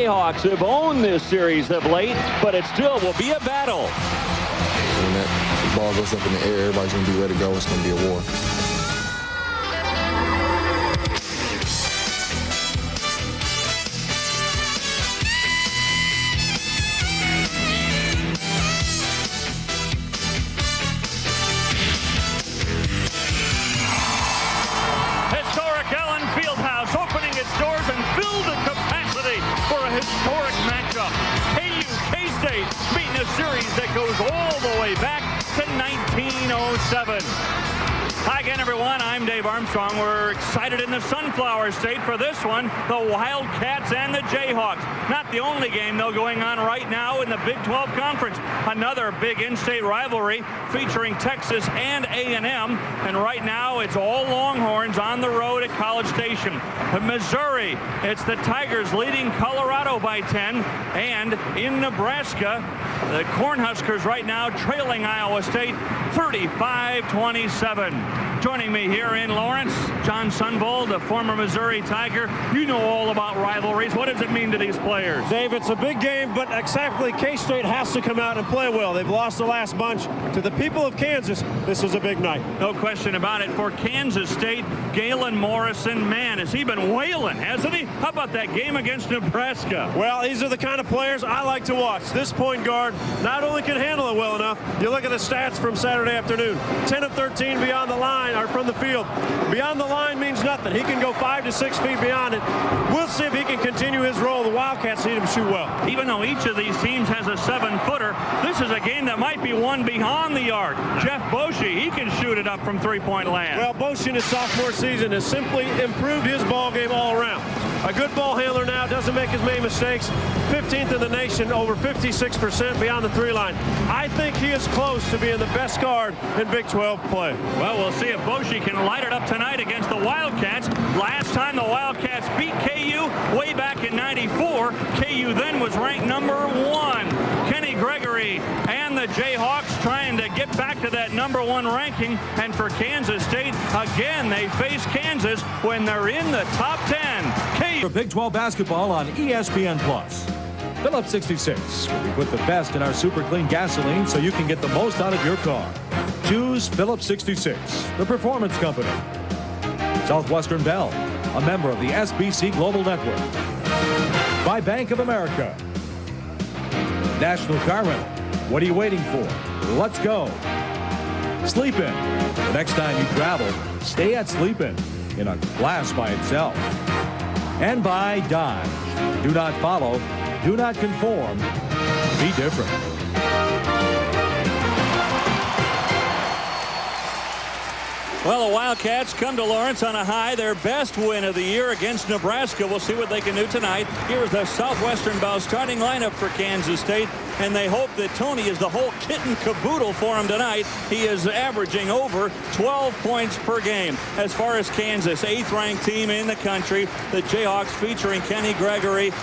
Jayhawks have owned this series of late, but it still will be a battle. When that ball goes up in the air, everybody's going to be ready to go. It's going to be a war. Historic Allen Fieldhouse opening its doors and filled the capacity for a historic matchup. K-State beating a series that goes all the way back to 1907. Hi again, everyone. I'm Dave Armstrong. We're excited in the Sunflower State for this one, the Wildcats and the Jayhawks. Not the only game, though, going on right now in the Big 12 Conference. Another big in-state rivalry featuring Texas and A&M. And right now, it's all Longhorns on the road at College Station. In Missouri, it's the Tigers leading Colorado by 10. And in Nebraska, the Cornhuskers right now trailing Iowa State 35-27. Joining me here in Lawrence, John Sunvold, the former Missouri Tiger. You know all about rivalries. What does it mean to these players? Dave, it's a big game, but exactly, K-State has to come out and play well. They've lost the last bunch. To the people of Kansas, this is a big night. No question about it. For Kansas State, Galen Morrison, man, has he been wailing, hasn't he? How about that game against Nebraska? Well, these are the kind of players I like to watch. This point guard not only can handle it well enough, you look at the stats from Saturday afternoon. 10 of 13 beyond the line are from the field. Beyond the line means nothing. He can go 5 to 6 feet beyond it. We'll see if he can continue his role. The Wildcats need him to shoot well. Even though each of these teams has a 7-footer, this is a game that might be won beyond the arc. Jeff Boschee, he can shoot it up from three-point land. Well, Boschee in his sophomore season has simply improved his ball game all around. A good ball handler now, doesn't make as many mistakes. 15th in the nation, over 56% beyond the three-line. I think he is close to being the best guard in Big 12 play. Well, we'll see if Boschee can light it up tonight against the Wildcats. Last time the Wildcats beat KU way back in '94, KU then was ranked #1. Kenny Gregory and the Jayhawks trying to get back to that #1 ranking. And for Kansas State, again, they face Kansas when they're in the top 10. For Big 12 basketball on ESPN+. Phillips 66. We put the best in our super clean gasoline so you can get the most out of your car. Choose Phillips 66, the performance company. Southwestern Bell, a member of the SBC Global Network. By Bank of America. National Car Rental. What are you waiting for? Let's go. Sleep In. The next time you travel, stay at Sleep in a class by itself. And by Dodge. Do not follow, do not conform, be different. Well, the Wildcats come to Lawrence on a high, their best win of the year against Nebraska. We'll see what they can do tonight. Here's the Southwestern Bell starting lineup for Kansas State, and they hope that Tony is the whole kit and caboodle for him tonight. He is averaging over 12 points per game. As far as Kansas, 8th-ranked team in the country, the Jayhawks featuring Kenny Gregory,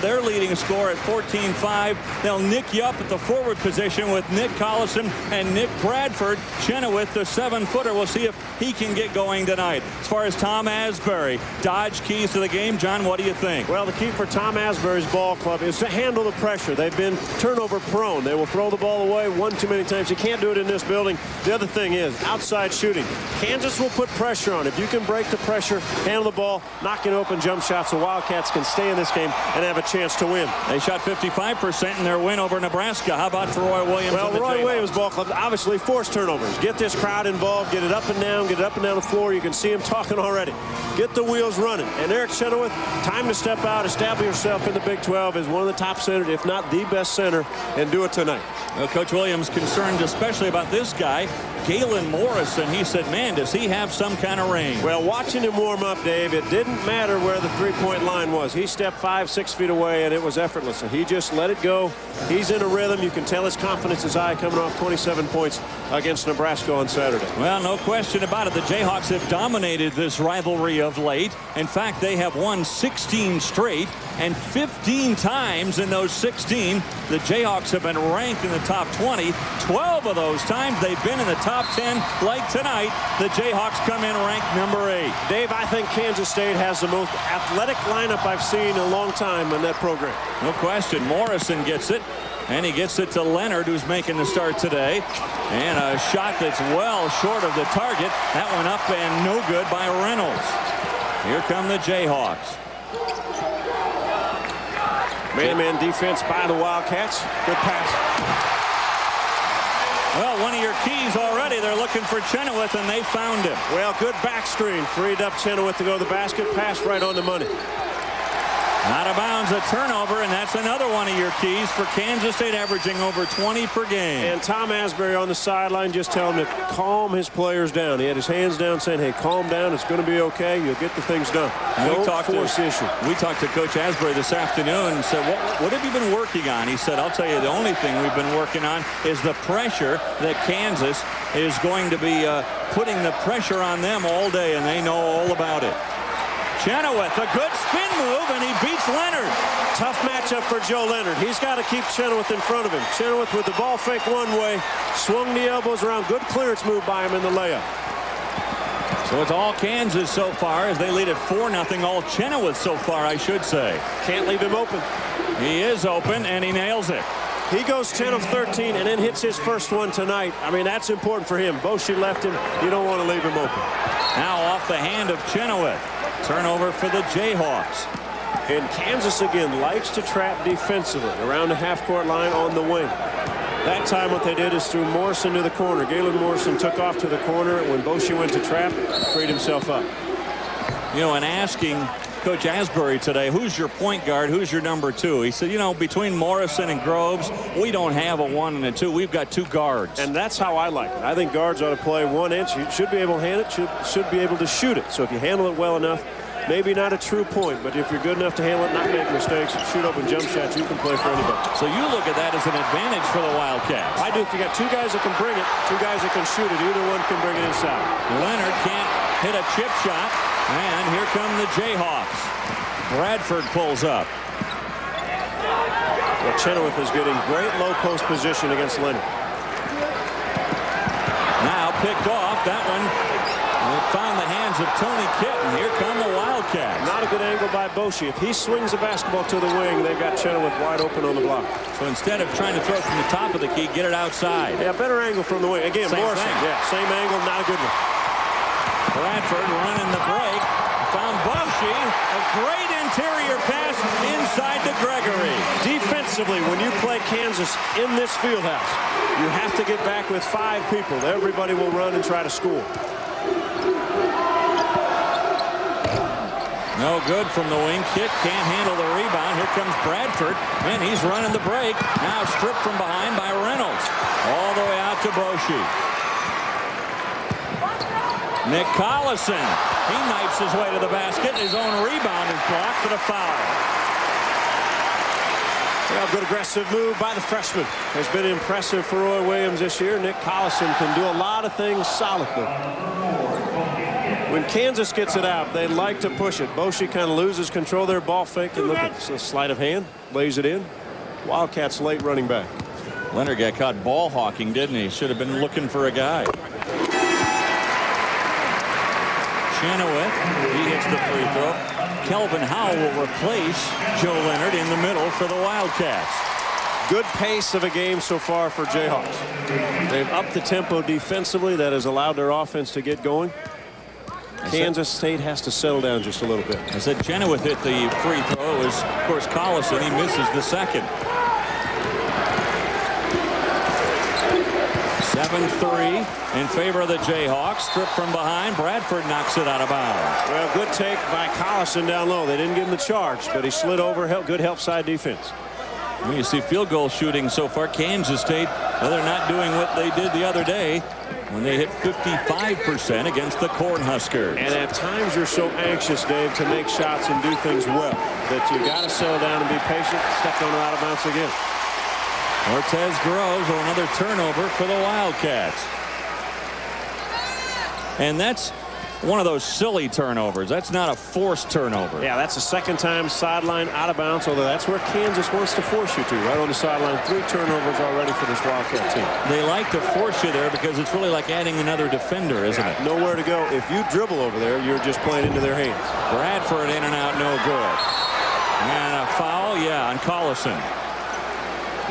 their leading scorer at 14-5. They'll nick you up at the forward position with Nick Collison and Nick Bradford. Chenoweth, the 7-footer. We'll see if he can get going tonight. As far as Tom Asbury, Dodge keys to the game. John, what do you think? Well, the key for Tom Asbury's ball club is to handle the pressure. They've been turnover prone. They will throw the ball away one too many times. You can't do it in this building. The other thing is outside shooting. Kansas will put pressure on. If you can break the pressure, handle the ball, knocking open jump shots, the Wildcats can stay in this game and have a chance to win. They shot 55% in their win over Nebraska. How about for Roy Williams? Well, Roy Williams' ball club obviously forced turnovers. Get this crowd involved, get it up and down, get it up and down the floor. You can see him talking already. Get the wheels running. And Eric Chenoweth, time to step out, establish yourself in the Big 12 as one of the top centers, if not the best center, and do it tonight. Well, Coach Williams concerned especially about this guy, Galen Morrison. He said, man, does he have some kind of range? Well, watching him warm up, Dave, it didn't matter where the three-point line was. He stepped 5-6 feet away, and it was effortless. And he just let it go. He's in a rhythm. You can tell his confidence is high, coming off 27 points against Nebraska on Saturday. Well, no question about it. The Jayhawks have dominated this rivalry of late. In fact, they have won 16 straight, and 15 times in those 16, the Jayhawks have been ranked in the top 20. 12 of those times they've been in the top top 10 like tonight, the Jayhawks come in ranked number 8. Dave, I think Kansas State has the most athletic lineup I've seen in a long time in that program. No question. Morrison gets it, and he gets it to Leonard, who's making the start today. And a shot that's well short of the target. That went up and no good by Reynolds. Here come the Jayhawks. Man-to-man defense by the Wildcats. Good pass. Well, one of your keys already. They're looking for Chenoweth, and they found him. Well, good back screen. Freed up Chenoweth to go to the basket. Pass right on the money. Out of bounds, a turnover, and that's another one of your keys for Kansas State, averaging over 20 per game. And Tom Asbury on the sideline just telling him to calm his players down. He had his hands down saying, hey, calm down. It's going to be okay. You'll get the things done. No force issue. We talked to Coach Asbury this afternoon and said, what have you been working on? He said, I'll tell you, the only thing we've been working on is the pressure that Kansas is going to be putting the pressure on them all day, and they know all about it. Chenoweth, a good spin move, and he beats Leonard. Tough matchup for Joe Leonard. He's got to keep Chenoweth in front of him. Chenoweth with the ball fake one way, swung the elbows around. Good clearance move by him in the layup. So it's all Kansas so far as they lead at 4-0. All Chenoweth so far, I should say. Can't leave him open. He is open, and he nails it. He goes 10 of 13 and then hits his first one tonight. I mean, that's important for him. Boshi left him. You don't want to leave him open. Now off the hand of Chenoweth. Turnover for the Jayhawks. And Kansas again likes to trap defensively around the half-court line on the wing. That time what they did is threw Morrison to the corner. Galen Morrison took off to the corner. When Boshi went to trap, freed himself up. You know, and asking Coach Asbury today, who's your point guard, who's your number 2? He said, you know, between Morrison and Groves, we don't have a 1 and a 2. We've got 2 guards. And that's how I like it. I think guards ought to play 1 inch. You should be able to handle it, should be able to shoot it. So if you handle it well enough, maybe not a true point, but if you're good enough to handle it, not make mistakes, shoot open jump shots, you can play for anybody. So you look at that as an advantage for the Wildcats. I do. If you got 2 guys that can bring it, 2 guys that can shoot it, either one can bring it inside. Leonard can't hit a chip shot, and here come the Jayhawks. Bradford pulls up. Well, Chenoweth is getting great low post position against Leonard. Now picked off. That one found the hands of Tony Kitten. Here come the Wildcats. Not a good angle by Boshi. If he swings the basketball to the wing, they've got Chenoweth wide open on the block. So instead of trying to throw it from the top of the key, get it outside. Yeah, better angle from the wing. Again, Same Morrison. thing. Yeah, same angle, not a good one. Bradford running the break. Found Boshi. A great interior pass inside to Gregory. Defensively, when you play Kansas in this field house, you have to get back with 5 people. Everybody will run and try to score. No good from the wing. Kick can't handle the rebound. Here comes Bradford, and he's running the break. Now stripped from behind by Reynolds. All the way out to Boshi. Nick Collison. He knifes his way to the basket. His own rebound is blocked, but a foul. Yeah, good aggressive move by the freshman. Has been impressive for Roy Williams this year. Nick Collison can do a lot of things solidly. When Kansas gets it out, they like to push it. Boshi kind of loses control of their ball fake, and look at the sleight of hand. Lays it in. Wildcats late running back. Leonard got caught ball hawking, didn't he? Should have been looking for a guy. Chenoweth, he hits the free throw. Kelvin Howell will replace Joe Leonard in the middle for the Wildcats. Good pace of a game so far for Jayhawks. They've upped the tempo defensively. That has allowed their offense to get going. Kansas State has to settle down just a little bit. I said Chenoweth hit the free throw. It was, of course, Collison. He misses the second. 7-3 in favor of the Jayhawks. Stripped from behind. Bradford knocks it out of bounds. Well, good take by Collison down low. They didn't give him the charge, but he slid over. Good help side defense. When you see field goal shooting so far, Kansas State, well, they're not doing what they did the other day when they hit 55% against the Cornhuskers. And at times you're so anxious, Dave, to make shots and do things well that you got to settle down and be patient. Stepped on it out of bounds again. Cortez Groves with another turnover for the Wildcats. And that's one of those silly turnovers. That's not a forced turnover. Yeah, that's the second time sideline out of bounds, although that's where Kansas wants to force you to, right on the sideline. 3 turnovers already for this Wildcat team. They like to force you there because it's really like adding another defender, isn't it? Nowhere to go. If you dribble over there, you're just playing into their hands. Bradford in and out, no good. And a foul, yeah, on Collison.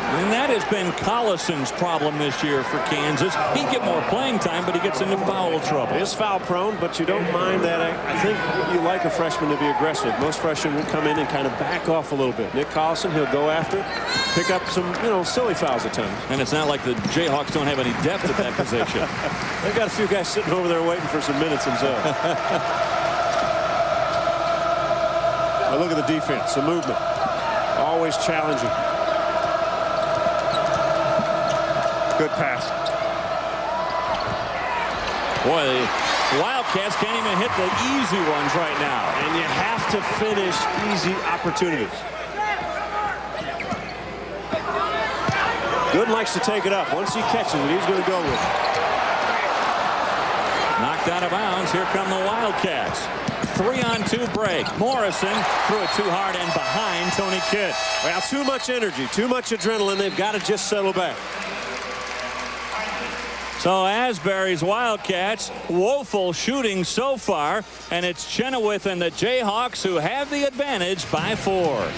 And that has been Collison's problem this year for Kansas. He'd get more playing time, but he gets into foul trouble. He is foul prone, but you don't mind that. I think you like a freshman to be aggressive. Most freshmen will come in and kind of back off a little bit. Nick Collison, he'll go after it, pick up some, silly fouls at times. And it's not like the Jayhawks don't have any depth at that position. They've got a few guys sitting over there waiting for some minutes themselves. Now look at the defense, the movement. Always challenging. Good pass. Boy, the Wildcats can't even hit the easy ones right now. And you have to finish easy opportunities. Gooden likes to take it up. Once he catches it, he's going to go with it. Knocked out of bounds. Here come the Wildcats. 3-on-2 break. Morrison threw it too hard and behind Tony Kidd. Well, too much energy, too much adrenaline. They've got to just settle back. So Asbury's Wildcats, woeful shooting so far, and it's Chenoweth and the Jayhawks who have the advantage by 4.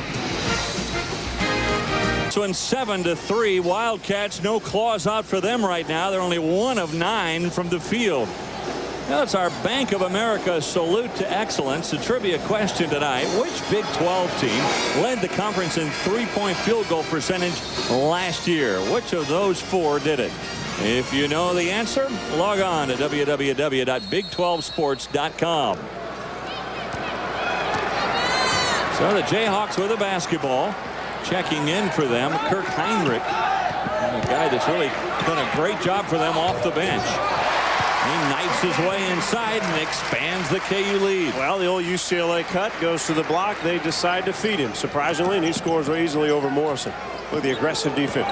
So in 7-3, Wildcats, no claws out for them right now. They're only 1 of 9 from the field. Now it's our Bank of America salute to excellence. The trivia question tonight: which Big 12 team led the conference in 3-point field goal percentage last year? Which of those 4 did it? If you know the answer, log on to www.big12sports.com. So the Jayhawks with the basketball. Checking in for them, Kirk Heinrich, a guy that's really done a great job for them off the bench. He knifes his way inside and expands the KU lead. Well, the old UCLA cut goes to the block. They decide to feed him, surprisingly, and he scores easily over Morrison. Look at the aggressive defense.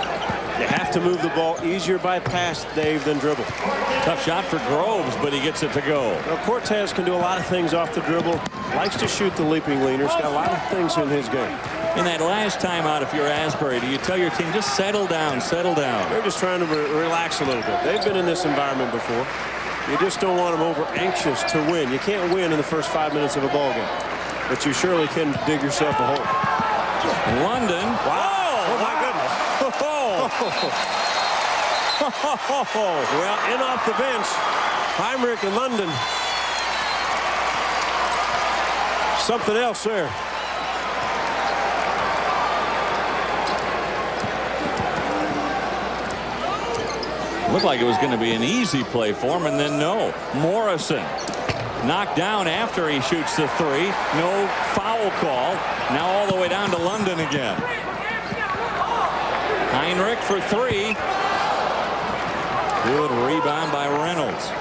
You have to move the ball easier by pass, Dave, than dribble. Tough shot for Groves, but he gets it to go. Well, Cortez can do a lot of things off the dribble. Likes to shoot the leaping leaners. Got a lot of things in his game. In that last timeout, if you're Asbury, do you tell your team, just settle down, settle down? They're just trying to relax a little bit. They've been in this environment before. You just don't want them over anxious to win. You can't win in the first 5 minutes of a ball game, but you surely can dig yourself a hole. London. Wow. Oh, my goodness. Well, in off the bench, Heinrich and London. Something else there. Looked like it was going to be an easy play for him, and then no. Morrison knocked down after he shoots the 3. No foul call. Now all the way down to London again. Heinrich for 3. Good rebound by Reynolds.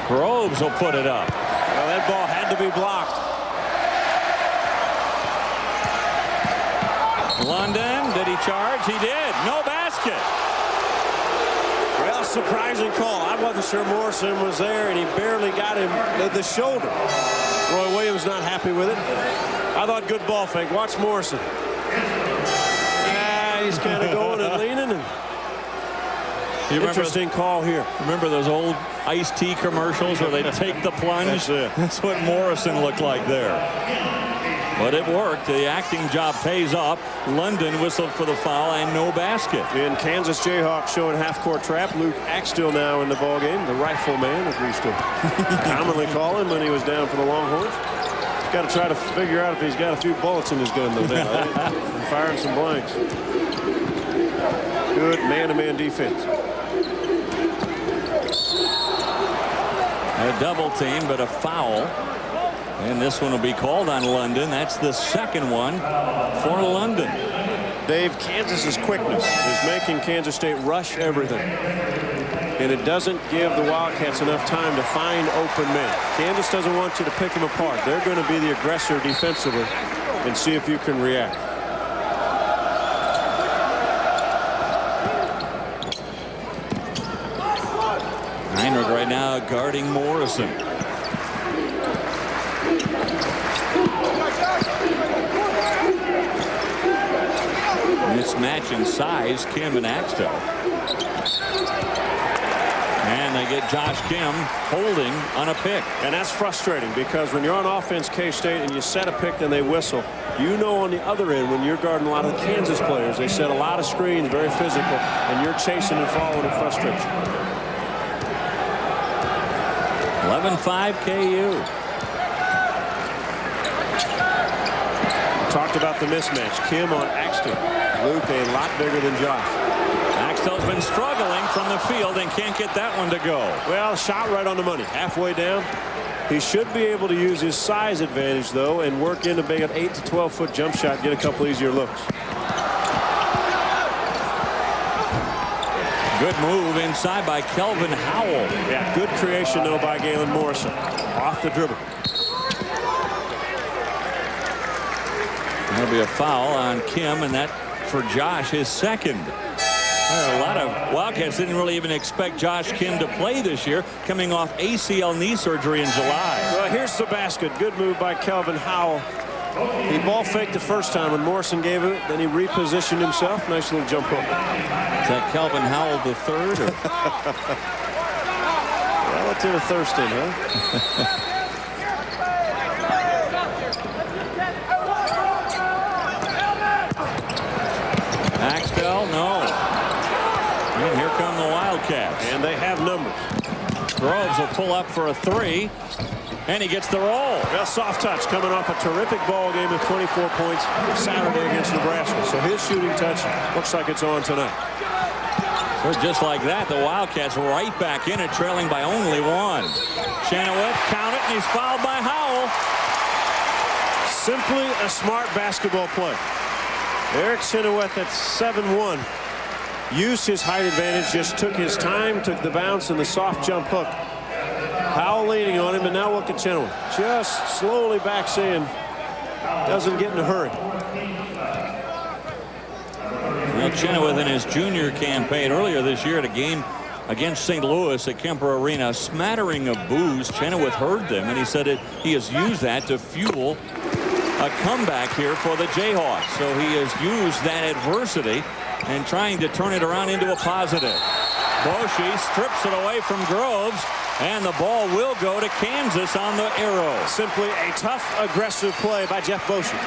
Groves will put it up. Well, that ball had to be blocked. London, did he charge? He did. No basket. Well, surprising call. I wasn't sure Morrison was there, and he barely got him the shoulder. Roy Williams not happy with it. I thought good ball fake. Watch Morrison. Yeah, he's kind of going and leaning. And interesting call here. Remember those old iced tea commercials where they'd take the plunge? That's what Morrison looked like there. But it worked. The acting job pays off. London whistled for the foul and no basket. And Kansas Jayhawk showing half-court trap. Luke Axtell now in the ballgame. The rifleman, as we used to commonly call him when he was down for the Longhorns. He's got to try to figure out if he's got a few bullets in his gun, though, now. Firing some blanks. Good man-to-man defense. A double team, but a foul. And this one will be called on London. That's the second one for London. Dave, Kansas's quickness is making Kansas State rush everything. And it doesn't give the Wildcats enough time to find open men. Kansas doesn't want you to pick them apart. They're going to be the aggressor defensively and see if you can react. Heinrich right now guarding Morrison. Mismatch in size, Kim and Axtell. And they get Josh Kim holding on a pick. And that's frustrating because when you're on offense, K-State, and you set a pick and they whistle, you know on the other end when you're guarding a lot of the Kansas players, they set a lot of screens, very physical, and you're chasing and following and frustrates you. 11-5 KU. Talked about the mismatch. Kim on Axtell. Luke a lot bigger than Josh. Axtell's been struggling from the field and can't get that one to go. Well, shot right on the money. Halfway down. He should be able to use his size advantage, though, and work in a big 8 to 12-foot jump shot, get a couple easier looks. Good move inside by Kelvin Howell. Yeah, good creation, though, by Galen Morrison. Off the dribble. There'll be a foul on Kim, and that for Josh, his second. A lot of Wildcats didn't really even expect Josh Kim to play this year, coming off ACL knee surgery in July. Well, here's the basket. Good move by Kelvin Howell. He ball faked the first time when Morrison gave it. Then he repositioned himself. Nice little jump hook. Is that Kelvin Howell the third? Or? Relative Thurston, huh? Axtell, no. And here come the Wildcats. And they have numbers. Groves will pull up for a three. And he gets the roll. Well, soft touch coming off a terrific ball game of 24 points Saturday against Nebraska. So his shooting touch looks like it's on tonight. So just like that, the Wildcats right back in it, trailing by only one. Chenoweth count it, and he's fouled by Howell. Simply a smart basketball play. Eric Chenoweth at 7'1". Used his height advantage, just took his time, took the bounce and the soft jump hook. Howell leaning on him, and now look at Chenoweth. Just slowly backs in. Doesn't get in a hurry. Well, Chenoweth in his junior campaign earlier this year at a game against St. Louis at Kemper Arena, a smattering of boos. Chenoweth heard them, and he said he has used that to fuel a comeback here for the Jayhawks. So he has used that adversity and trying to turn it around into a positive. Boschee strips it away from Groves, and the ball will go to Kansas on the arrow. Simply a tough, aggressive play by Jeff Boschee.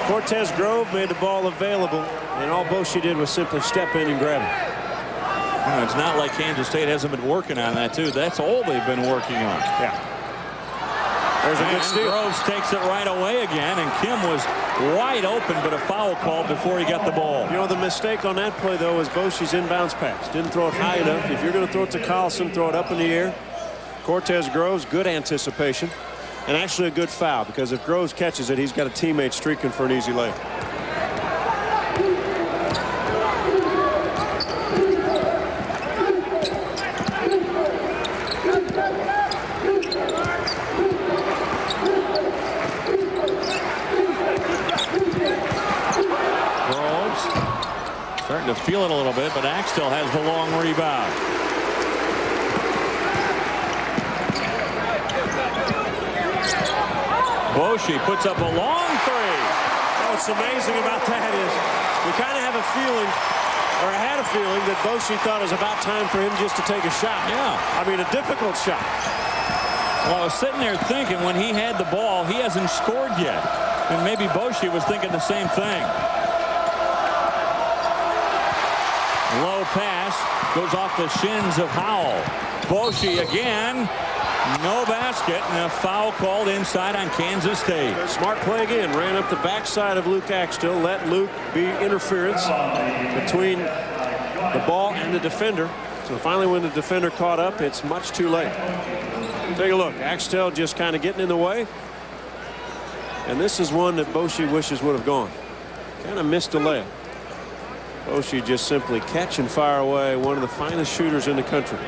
Cortez Grove made the ball available, and all Boschee did was simply step in and grab it. Well, it's not like Kansas State hasn't been working on that, too. That's all they've been working on. Yeah. There's a good steal. Groves takes it right away again, and Kim was wide open, but a foul called before he got the ball. You know, the mistake on that play, though, was Boschee's inbounds pass. Didn't throw it high enough. If you're going to throw it to Collison, throw it up in the air. Cortez Groves, good anticipation, and actually a good foul, because if Groves catches it, he's got a teammate streaking for an easy layup. Starting to feel it a little bit, but Axtell has the long rebound. Boschee puts up a long three. What's amazing about that is we kind of have a feeling, or I had a feeling, that Boschee thought it was about time for him just to take a shot. Yeah. I mean, a difficult shot. Well, I was sitting there thinking when he had the ball, he hasn't scored yet. And maybe Boschee was thinking the same thing. Low pass goes off the shins of Howell. Boschee again. No basket, and a foul called inside on Kansas State. Smart play again. Ran up the backside of Luke Axtell. Let Luke be interference between the ball and the defender. So finally, when the defender caught up, it's much too late. Take a look. Axtell just kind of getting in the way. And this is one that Boschee wishes would have gone. Kind of missed a layup. Boschee just simply catch and fire away. One of the finest shooters in the country.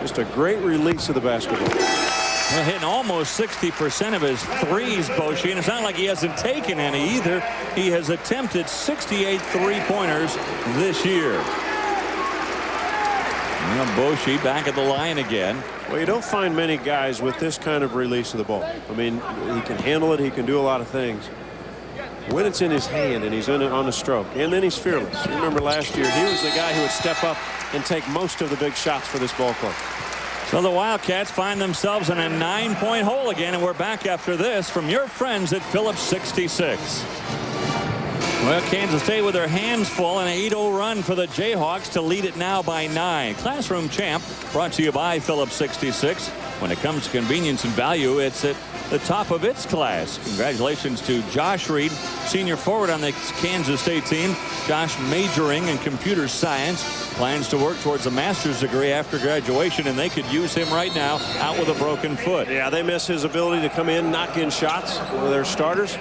Just a great release of the basketball. Well, hitting almost 60% of his threes, Boschee, and it's not like he hasn't taken any either. He has attempted 68 three-pointers this year. Boshi back at the line again. Well, you don't find many guys with this kind of release of the ball. I mean, he can handle it. He can do a lot of things. When it's in his hand and he's on a stroke, and then he's fearless. You remember last year, he was the guy who would step up and take most of the big shots for this ball club. So the Wildcats find themselves in a 9-point hole again, and we're back after this from your friends at Phillips 66. Well, Kansas State with their hands full, and an 8-0 run for the Jayhawks to lead it now by 9. Classroom Champ brought to you by Phillips 66. When it comes to convenience and value, it's at the top of its class. Congratulations to Josh Reed, senior forward on the Kansas State team. Josh majoring in computer science, plans to work towards a master's degree after graduation, and they could use him right now out with a broken foot. Yeah, they miss his ability to come in, knock in shots with their starters.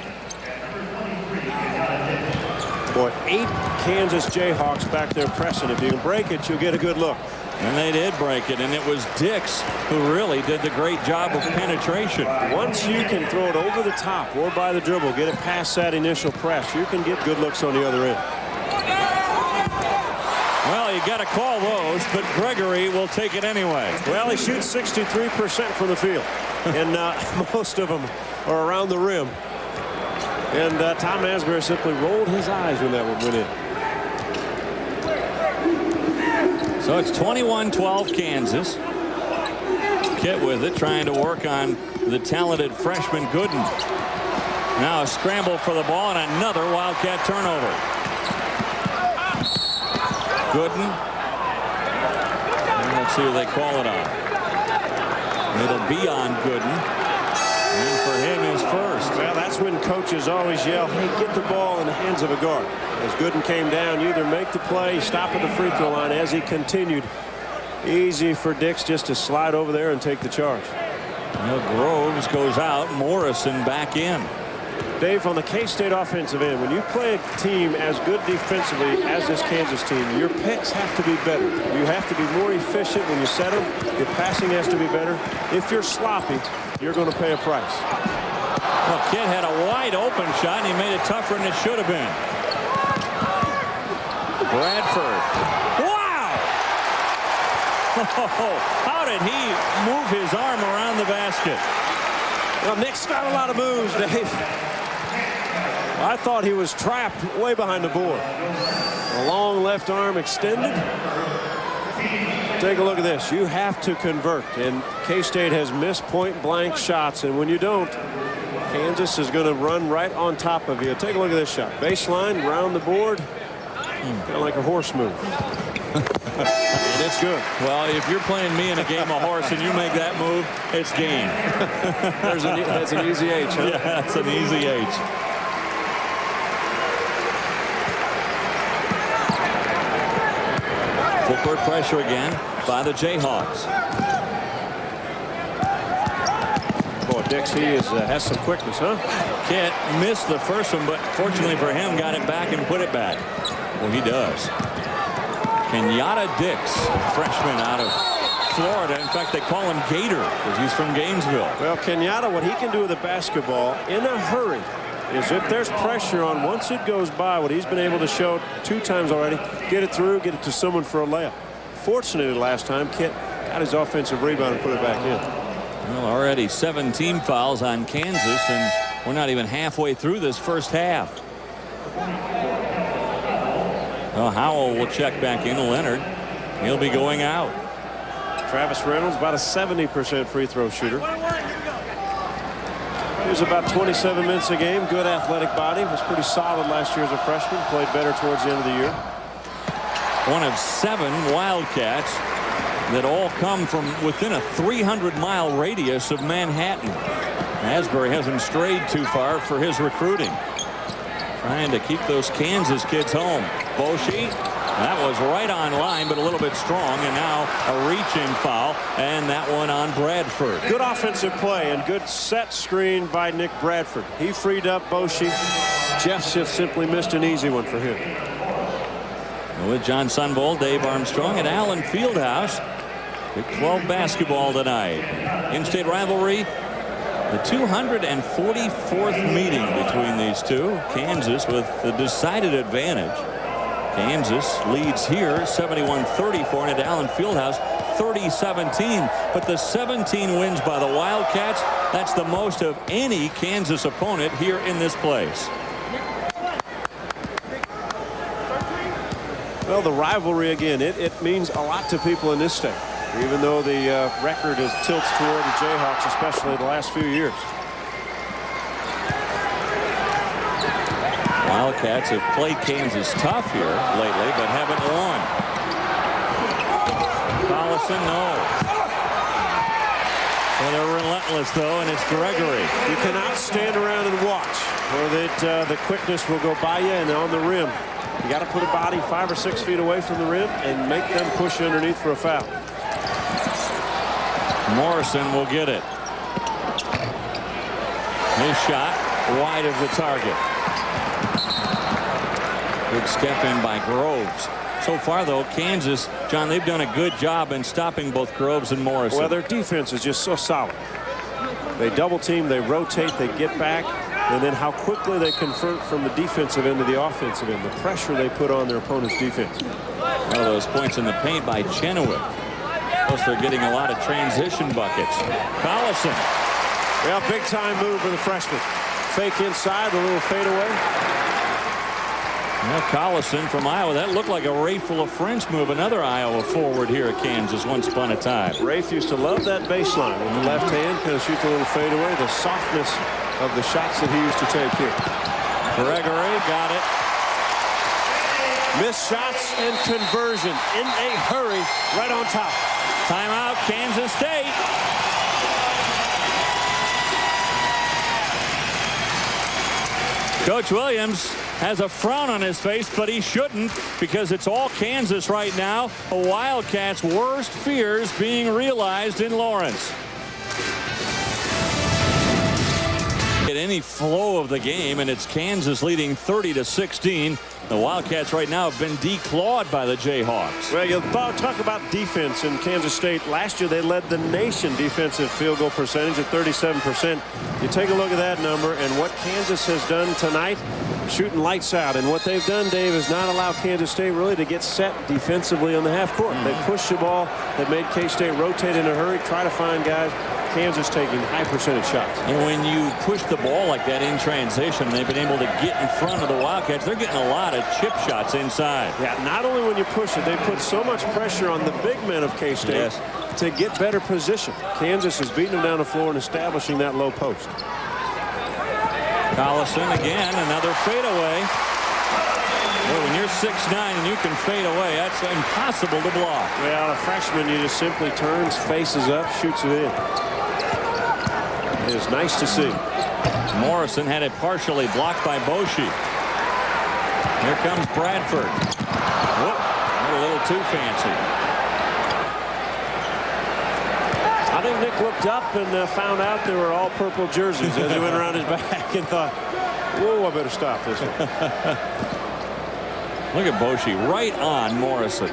Boy, 8 Kansas Jayhawks back there pressing. If you can break it, you'll get a good look. And they did break it, and it was Dix who really did the great job of penetration. Once you can throw it over the top or by the dribble, get it past that initial press, you can get good looks on the other end. Well, you got to call those, but Gregory will take it anyway. Well, he shoots 63% from the field, and most of them are around the rim. And Tom Asbury simply rolled his eyes when that one went in. So it's 21-12 Kansas. Kit with it, trying to work on the talented freshman Gooden. Now a scramble for the ball and another Wildcat turnover. Gooden. And let's see who they call it on. It'll be on Gooden. And for him is first. Well, that's when coaches always yell, hey, get the ball in the hands of a guard. As Gooden came down, you either make the play, stop at the free throw line. As he continued, easy for Dix just to slide over there and take the charge. Well, Groves goes out, Morrison back in. Dave, on the K-State offensive end, when you play a team as good defensively as this Kansas team, your picks have to be better. You have to be more efficient when you set them. Your passing has to be better. If you're sloppy, you're going to pay a price. Well, Kit had a wide open shot, and he made it tougher than it should have been. Bradford. Wow! Oh, how did he move his arm around the basket? Well, Nick's got a lot of moves, Dave. I thought he was trapped way behind the board. A long left arm extended. Take a look at this. You have to convert, and K-State has missed point-blank shots, and when you don't, Kansas is going to run right on top of you. Take a look at this shot. Baseline, round the board. Kind of like a horse move. And it's good. Well, if you're playing me in a game of horse and you make that move, it's game. That's an easy H, huh? Yeah, that's an easy H. Full court pressure again by the Jayhawks. Boy, Dix, he has some quickness, huh? Kit missed the first one, but fortunately for him, got it back and put it back. Well, he does. Kenyatta Dix, freshman out of Florida. In fact, they call him Gator because he's from Gainesville. Well, Kenyatta, what he can do with a basketball in a hurry is if there's pressure on, once it goes by, what he's been able to show 2 times already, get it through, get it to someone for a layup. Fortunately, last time, Kit got his offensive rebound and put it back in. Well, already 7 team fouls on Kansas, and we're not even halfway through this first half. Well, Howell will check back in. Leonard, he'll be going out. Travis Reynolds, about a 70% free throw shooter. He was about 27 minutes a game. Good athletic body. Was pretty solid last year as a freshman. Played better towards the end of the year. One of 7 Wildcats that all come from within a 300-mile radius of Manhattan. Asbury hasn't strayed too far for his recruiting. Trying to keep those Kansas kids home. Boshi, that was right on line, but a little bit strong, and now a reach-in foul, and that one on Bradford. Good offensive play and good set screen by Nick Bradford. He freed up Boshi. Jeff Schiff simply missed an easy one for him. With John Sunvold, Dave Armstrong, and Allen Fieldhouse. Big 12 basketball tonight. In-state rivalry. The 244th meeting between these two. Kansas with the decided advantage. Kansas leads here 71-34 and at Allen Fieldhouse 30-17. But the 17 wins by the Wildcats, that's the most of any Kansas opponent here in this place. Well, the rivalry again, it means a lot to people in this state, even though the record is tilts toward the Jayhawks, especially the last few years. Wildcats have played Kansas tough here lately, but haven't won. Collison, no. Well, they're relentless, though, and it's Gregory. You cannot stand around and watch, or that the quickness will go by you, and on the rim, you got to put a body 5 or 6 feet away from the rim and make them push underneath for a foul. Morrison will get it. His shot wide of the target. Good step in by Groves. So far, though, Kansas, John, they've done a good job in stopping both Groves and Morrison. Well, their defense is just so solid. They double team, they rotate, they get back, and then how quickly they convert from the defensive end to the offensive end. The pressure they put on their opponent's defense. One of those points in the paint by Chenoweth. Plus, they're getting a lot of transition buckets. Collison. Well, big time move for the freshman. Fake inside, a little fadeaway. Well, Collison from Iowa, that looked like a Rafe French move. Another Iowa forward here at Kansas once upon a time. Rafe used to love that baseline with the left hand, kind of shoot the little fadeaway. The softness of the shots that he used to take here. Gregory got it. Missed shots and conversion in a hurry right on top. Timeout, Kansas State. Coach Williams has a frown on his face, but he shouldn't, because it's all Kansas right now. The Wildcats' worst fears being realized in Lawrence. Get any flow of the game, and it's Kansas leading 30-16. The Wildcats right now have been declawed by the Jayhawks. Well, you talk about defense in Kansas State. Last year they led the nation defensive field goal percentage at 37%. You take a look at that number and what Kansas has done tonight, shooting lights out. And what they've done, Dave, is not allow Kansas State really to get set defensively on the half court. They pushed the ball that made K-State rotate in a hurry, try to find guys. Kansas taking high percentage shots. And when you push the ball like that in transition, they've been able to get in front of the Wildcats. They're getting a lot of chip shots inside. Yeah, not only when you push it, they put so much pressure on the big men of K-State to get better position. Kansas is beating them down the floor and establishing that low post. Collison again, another fadeaway. Well, when you're 6'9" and you can fade away, that's impossible to block. Well, a freshman, you just simply turns, faces up, shoots it in. It is nice to see. Morrison had it partially blocked by Boshi. Here comes Bradford. Whoop, a little too fancy. I think Nick looked up and found out they were all purple jerseys as he went around his back and thought, whoa, I better stop this one. Look at Boshi right on Morrison.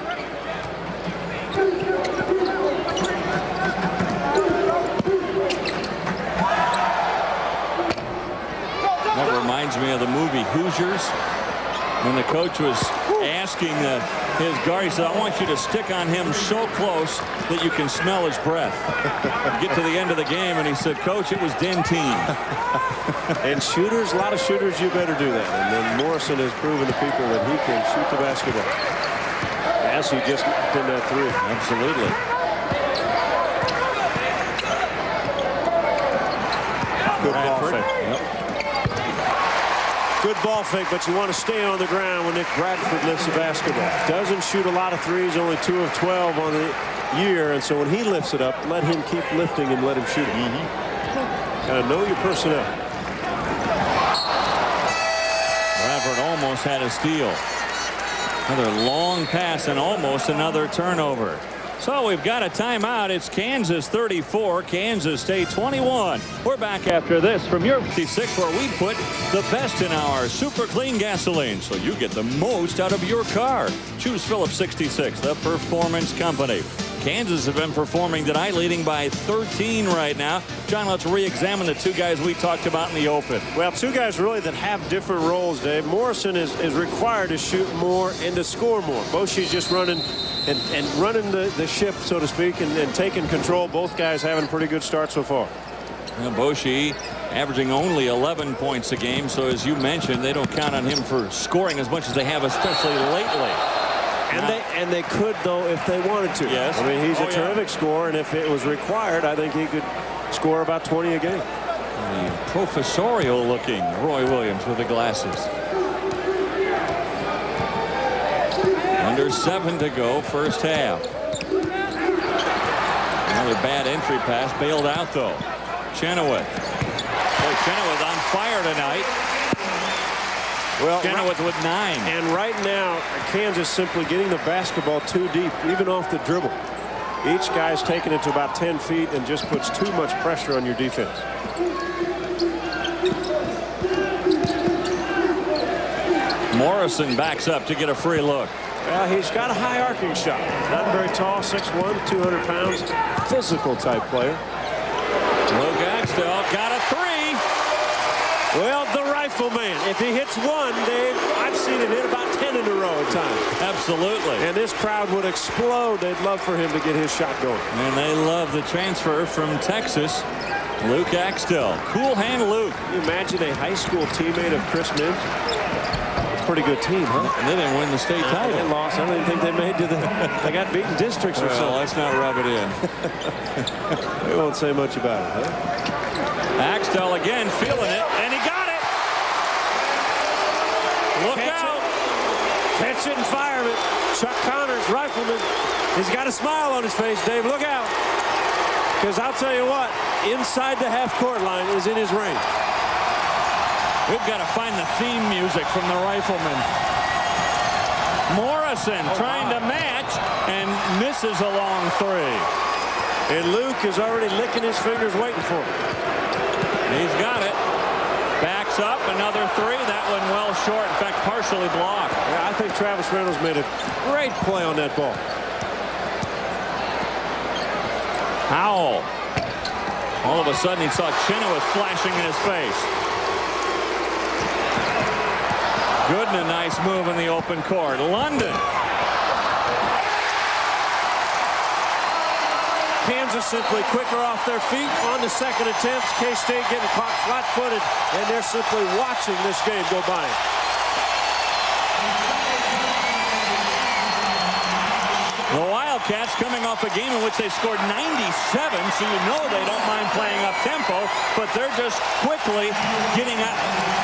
That reminds me of the movie Hoosiers, when the coach was asking his guard, he said, I want you to stick on him so close that you can smell his breath. Get to the end of the game, and he said, Coach, it was Dentine. And shooters, a lot of shooters, you better do that. And then Morrison has proven to people that he can shoot the basketball. As he just knocked in that three. Absolutely. Good ball fake. Good ball fake, but you want to stay on the ground when Nick Bradford lifts the basketball. Doesn't shoot a lot of threes, only 2 of 12 on the year, and so when he lifts it up, let him keep lifting and let him shoot it. Kind of know your personnel. Bradford almost had a steal. Another long pass and almost another turnover. So we've got a timeout. It's Kansas 34, Kansas State 21. We're back after this from your 56, where we put the best in our super clean gasoline so you get the most out of your car. Choose Phillips 66, the performance company. Kansas have been performing tonight, leading by 13 right now. John, let's re-examine the two guys we talked about in the open. Well, two guys really that have different roles, Dave. Morrison is required to shoot more and to score more. Bosch's just running and running the ship, so to speak, and taking control. Both guys having a pretty good start so far. Well, Bosch averaging only 11 points a game, so as you mentioned, they don't count on him for scoring as much as they have, especially lately. And they could, though, if they wanted to. Yes. I mean, he's a terrific scorer, and if it was required, I think he could score about 20 a game. The professorial-looking Roy Williams with the glasses. Under 7 to go, first half. Another bad entry pass, bailed out though. Chenoweth. Boy, Chenoweth on fire tonight. Well, Chenoweth with 9. And right now, Kansas simply getting the basketball too deep, even off the dribble. Each guy's taking it to about 10 feet and just puts too much pressure on your defense. Morrison backs up to get a free look. Well, he's got a high arcing shot. Not very tall, 6'1", 200 pounds, physical type player. Luke Axtell got a 3. Well, the rifleman. If he hits one, Dave, I've seen him hit about 10 in a row at times. Absolutely. And this crowd would explode. They'd love for him to get his shot going. And they love the transfer from Texas, Luke Axtell. Cool hand Luke. Can you imagine a high school teammate of Chris Mims? Pretty good team, huh? And they didn't win the state title. They lost. I don't even think they made to the. They got beaten districts or something. Let's not rub it in. We won't say much about it, huh? Axtell again feeling it, and he got it. Look out! Catch it and fire it. Chuck Connors, rifleman. He's got a smile on his face, Dave. Look out! Because I'll tell you what, inside the half-court line is in his range. We've got to find the theme music from the rifleman. Morrison trying to match and misses a long 3. And Luke is already licking his fingers waiting for him. He's got it. Backs up, another 3. That one well short. In fact, partially blocked. Yeah, I think Travis Reynolds made a great play on that ball. Howell. All of a sudden, he saw Chenoweth flashing in his face. Good and a nice move in the open court. London. Kansas simply quicker off their feet on the second attempts. K-State getting caught flat-footed, and they're simply watching this game go by. The Wildcats coming off a game in which they scored 97, so you know they don't mind playing up tempo, but they're just quickly getting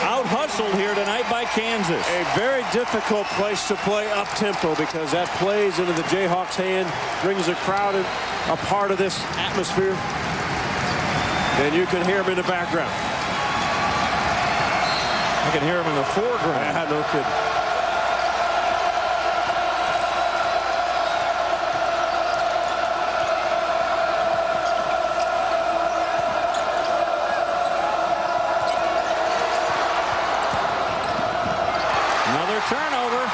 out-hustled here tonight by Kansas. A very difficult place to play up tempo because that plays into the Jayhawks' hand, brings the crowd in, a part of this atmosphere, and you can hear them in the background. I can hear them in the foreground. No kidding. Turnover.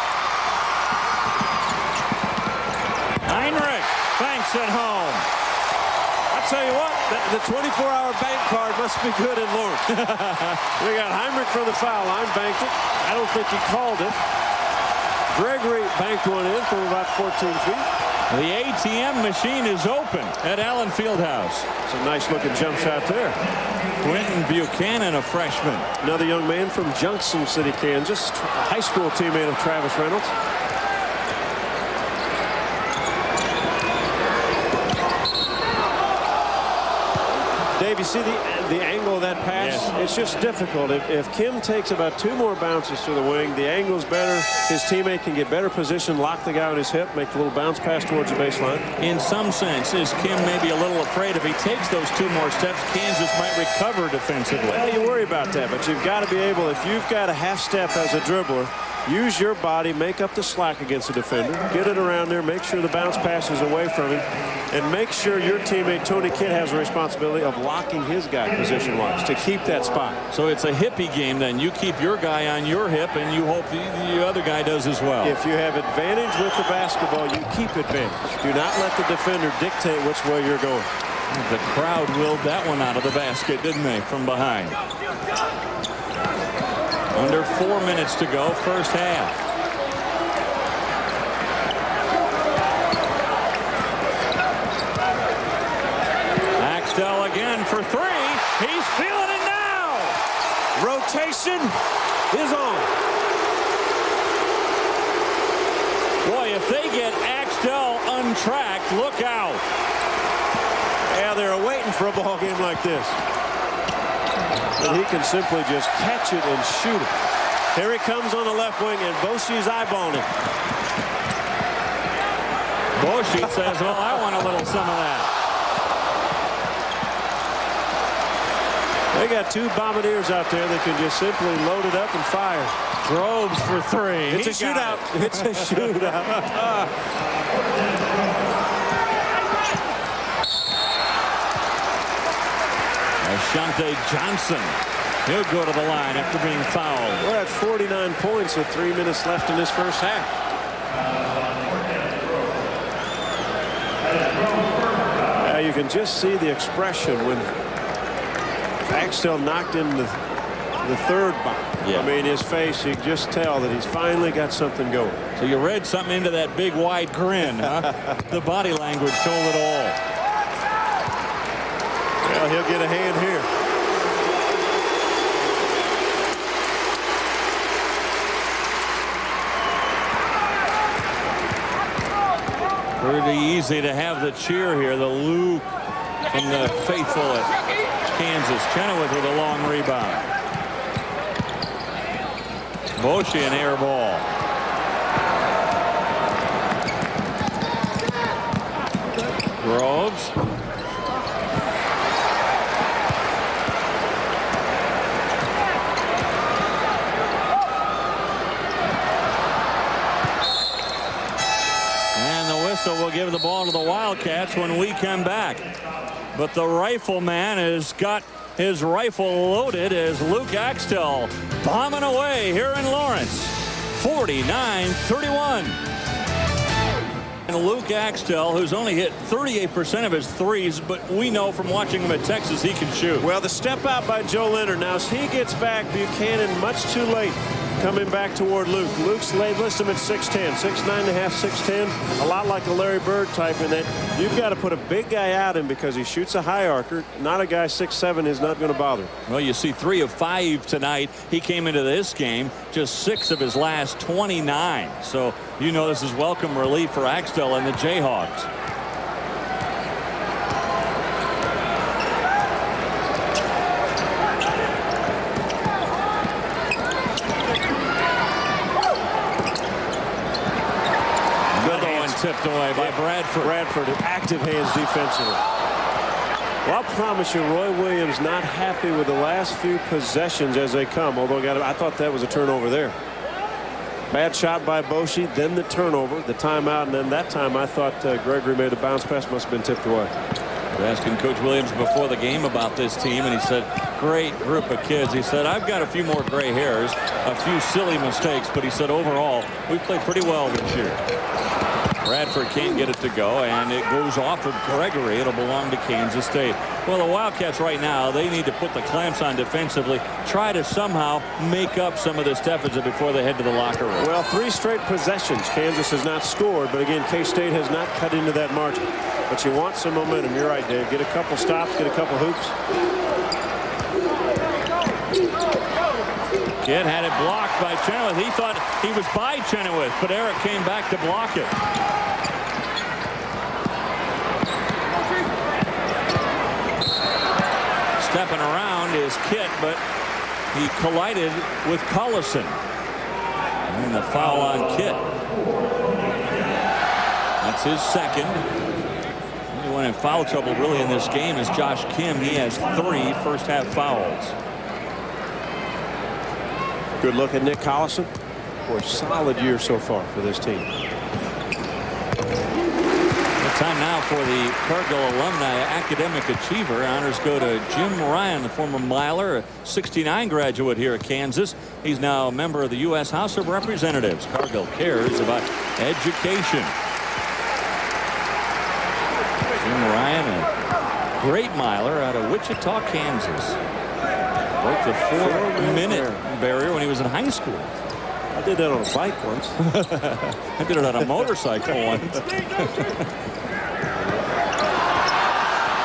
Heinrich banks it home. I'll tell you what, the 24-hour bank card must be good in Lawrence. We got Heinrich from the foul line, banked it. I don't think he called it. Gregory banked one in from about 14 feet. The ATM machine is open at Allen Fieldhouse. It's a nice-looking jump shot there. Quentin Buchanan, a freshman. Another young man from Junction City, Kansas, a high school teammate of Travis Reynolds. Dave, you see the angle of that pass? Yes. It's just difficult. If Kim takes about 2 more bounces to the wing, the angle's better. His teammate can get better position, lock the guy on his hip, make a little bounce pass towards the baseline. In some sense, is Kim maybe a little afraid if he takes those 2 more steps, Kansas might recover defensively? Well, you worry about that, but you've got to be able, if you've got a half step as a dribbler, use your body, make up the slack against the defender, get it around there, make sure the bounce pass is away from him, and make sure your teammate Tony Kidd has a responsibility of locking his guy position-wise, to keep that spot. So it's a hippie game then. You keep your guy on your hip, and you hope the other guy does as well. If you have advantage with the basketball, you keep advantage. Do not let the defender dictate which way you're going. The crowd willed that one out of the basket, didn't they, from behind? Under 4 minutes to go, first half. Axtell again for three. He's feeling it now. Rotation is on. Boy, if they get Axtell untracked, look out. Yeah, they're waiting for a ball game like this. And he can simply just catch it and shoot it. Here he comes on the left wing, and Boshy's eyeballing him. Boshy says, well, I want a little some of that. They got two bombardiers out there that can just simply load it up and fire. Groves for three. It's a shootout. It's a shootout. Ashante Johnson. He'll go to the line after being fouled. We're at 49 points with 3 minutes left in this first half. Now you can just see the expression when Axtell knocked in the third bomb. Yeah. I mean, his face, you can just tell that he's finally got something going. So you read something into that big wide grin, huh? The body language told it all. Well, he'll get a hand here. Pretty easy to have the cheer here. The Luke from the faithful at Kansas. Chenoweth with a long rebound. Boshy an air ball. Groves. So we'll give the ball to the Wildcats when we come back. But the rifleman has got his rifle loaded as Luke Axtell bombing away here in Lawrence. 49-31. And Luke Axtell, who's only hit 38% of his threes, but we know from watching him at Texas he can shoot. Well, the step out by Joe Leonard. Now, as he gets back, Buchanan much too late coming back toward Luke. Luke's laid list him at 6'10", 6'9.5", 6'10", a lot like a Larry Bird type in that you've got to put a big guy out him because he shoots a high arcer. Not a guy 6'7" is not going to bother. Well, you see 3 of 5 tonight. He came into this game just 6 of his last 29. So you know this is welcome relief for Axtell and the Jayhawks. Tipped away by Bradford. Bradford, active hands defensively. Well, I promise you, Roy Williams not happy with the last few possessions as they come. Although I thought that was a turnover there. Bad shot by Boshy, then the turnover, the timeout, and then that time I thought Gregory made a bounce pass, must have been tipped away. We're asking Coach Williams before the game about this team, and he said, great group of kids. He said, I've got a few more gray hairs, a few silly mistakes, but he said overall, we've played pretty well this year. Bradford can't get it to go, and it goes off of Gregory. It'll belong to Kansas State. Well, the Wildcats right now, they need to put the clamps on defensively, try to somehow make up some of this deficit before they head to the locker room. Well, 3 straight possessions. Kansas has not scored, but again, K-State has not cut into that margin. But you want some momentum. You're right, Dave. Get a couple stops, get a couple hoops. Kidd had it blocked by Chenoweth. He thought he was by Chenoweth, but Eric came back to block it. Stepping around is Kidd, but he collided with Collison. And the foul on Kidd. That's his second. The only one in foul trouble really in this game is Josh Kim. He has 3 first half fouls. Good look at Nick Collison. For a solid year so far for this team. The Time now for the Cargill Alumni Academic Achiever. Honors go to Jim Ryan, the former miler, a 69 graduate here at Kansas. He's now a member of the U.S. House of Representatives. Cargill cares about education. Jim Ryan, a great miler out of Wichita, Kansas. Broke the 4-minute barrier when he was in high school. I did that on a bike once. I did it on a motorcycle once.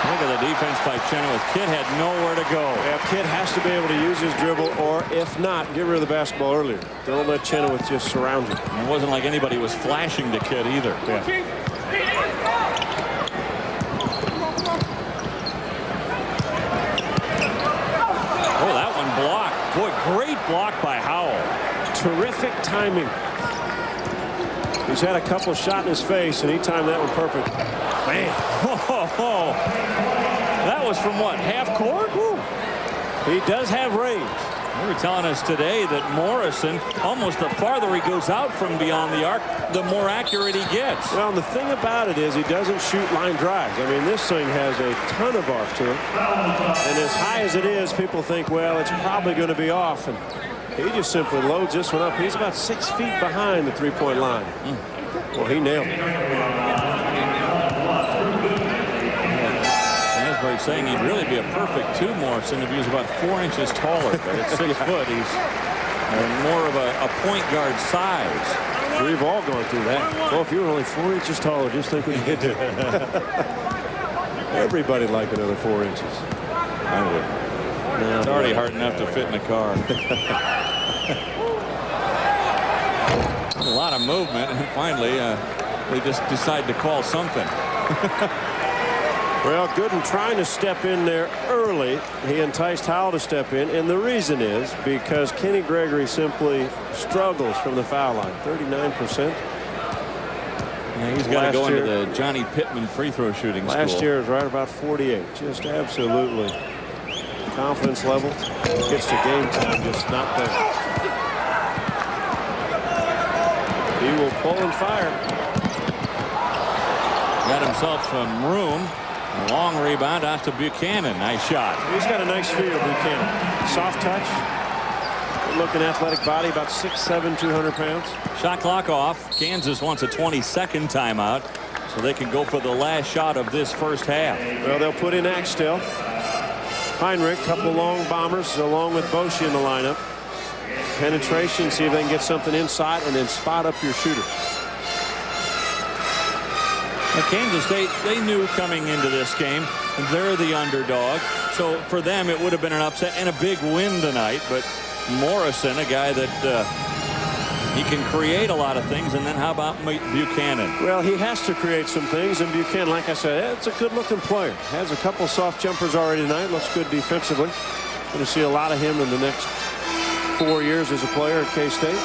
Look at the defense by Chenoweth. Kidd had nowhere to go. Yeah, Kidd has to be able to use his dribble, or if not, get rid of the basketball earlier. Don't let Chenoweth just surround you. It wasn't like anybody was flashing to Kidd either. Yeah. Oh, that one blocked. Boy, great block by Howell. Terrific timing. He's had a couple shot in his face, and he timed that one perfect. Man. Oh, that was from what, half court? Woo. He does have range. They were telling us today that Morrison, almost the farther he goes out from beyond the arc, the more accurate he gets. Well, and the thing about it is he doesn't shoot line drives. I mean, this thing has a ton of arc to it. And as high as it is, people think, well, it's probably going to be off. And he just simply loads this one up. He's about 6 feet behind the three-point line. Well, he nailed it. Asbury saying he'd really be a perfect 2, Morrison, if he was about 4 inches taller. But at 6 foot, he's more of a point guard size. We've all gone through that. Well, if you were only 4 inches taller, just think what you could do. Everybody like another 4 inches. I would. No, it's already hard enough to fit in a car. A lot of movement, and finally they just decide to call something. Well, Gooden trying to step in there early. He enticed Howell to step in, and the reason is because Kenny Gregory simply struggles from the foul line. 39%. Yeah, he's got to go into the Johnny Pittman free throw shooting school. Last year was right about 48. Just absolutely. Confidence level gets to game time, just not there. He will pull and fire. Got himself some room. A long rebound out to Buchanan. Nice shot. He's got a nice feel, Buchanan. Soft touch. Good looking athletic body, about 6'7", 200 pounds. Shot clock off. Kansas wants a 22nd timeout, so they can go for the last shot of this first half. Well, they'll put in Axtell. Heinrich, couple long bombers along with Boshi in the lineup. Penetration, see if they can get something inside and then spot up your shooter. Now, Kansas State, they knew coming into this game they're the underdog. So for them it would have been an upset and a big win tonight. But Morrison, a guy that he can create a lot of things. And then how about Buchanan? Well, he has to create some things, and Buchanan, like I said, it's a good-looking player. Has a couple soft jumpers already tonight. Looks good defensively. Going to see a lot of him in the next 4 years as a player at K-State.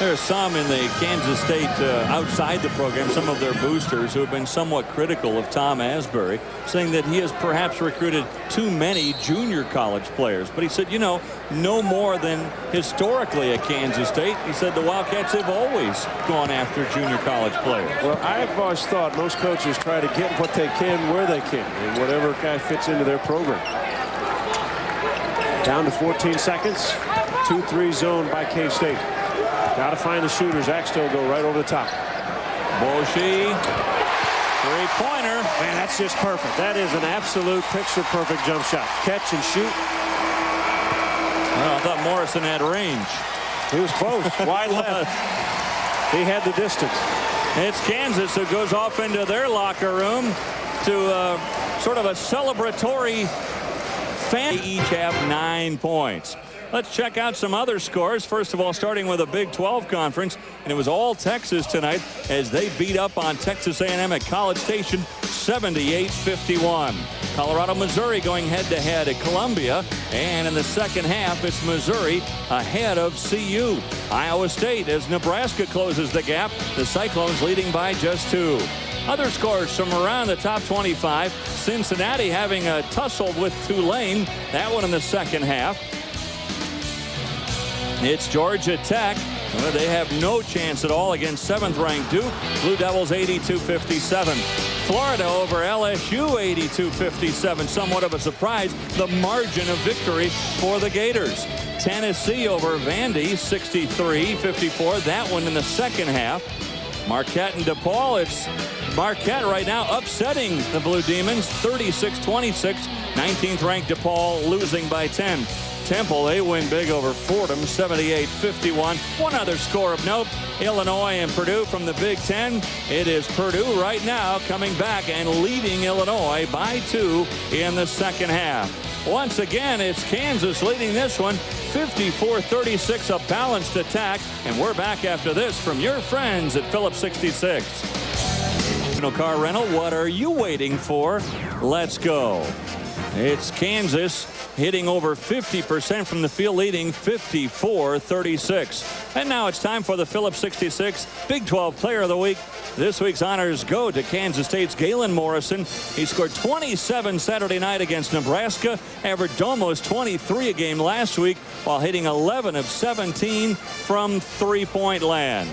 There are some in the Kansas State outside the program, some of their boosters who have been somewhat critical of Tom Asbury, saying that he has perhaps recruited too many junior college players. But he said, you know, no more than historically at Kansas State. He said the Wildcats have always gone after junior college players. Well, I've always thought most coaches try to get what they can where they can, and whatever guy fits into their program. Down to 14 seconds. 2-3 zone by K-State. Got to find the shooters. Axtell go right over the top. Boshi, three-pointer. Man, that's just perfect. That is an absolute picture-perfect jump shot. Catch and shoot. Well, I thought Morrison had range. He was close. Wide left. He had the distance. It's Kansas who goes off into their locker room to sort of a celebratory fan. They each have 9 points. Let's check out some other scores. First of all, starting with a Big 12 conference, and it was all Texas tonight as they beat up on Texas A&M at College Station 78-51. Colorado, Missouri going head-to-head at Columbia, and in the second half, it's Missouri ahead of CU. Iowa State as Nebraska closes the gap, the Cyclones leading by just 2. Other scores from around the top 25, Cincinnati having a tussle with Tulane, that one in the second half. It's Georgia Tech Well, they have no chance at all against 7th-ranked Duke. Blue Devils 82-57. Florida over LSU 82-57. Somewhat of a surprise, the margin of victory for the Gators. Tennessee over Vandy 63-54. That one in the second half. Marquette and DePaul. It's Marquette right now upsetting the Blue Demons 36-26. 19th-ranked DePaul losing by 10. Temple, they win big over Fordham 78-51. One other score of note, Illinois and Purdue from the Big Ten. It is Purdue right now coming back and leading Illinois by 2 in the second half. Once again, it's Kansas leading this one 54-36, a balanced attack. And we're back after this from your friends at Phillips 66. Car rental, what are you waiting for? Let's go. It's Kansas hitting over 50% from the field, leading 54-36. And now it's time for the Phillips 66 Big 12 Player of the Week. This week's honors go to Kansas State's Galen Morrison. He scored 27 Saturday night against Nebraska, averaged almost 23 a game last week, while hitting 11 of 17 from three-point land.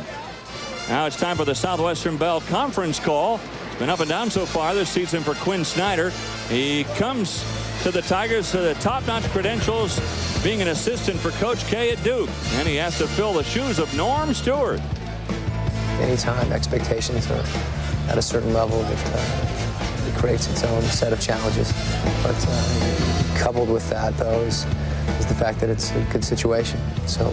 Now it's time for the Southwestern Bell Conference call. It's been up and down so far this season for Quinn Snyder. He comes to the Tigers to the top-notch credentials, being an assistant for Coach K at Duke. And he has to fill the shoes of Norm Stewart. Anytime expectations are at a certain level, it creates its own set of challenges. But coupled with that, though, is the fact that it's a good situation. So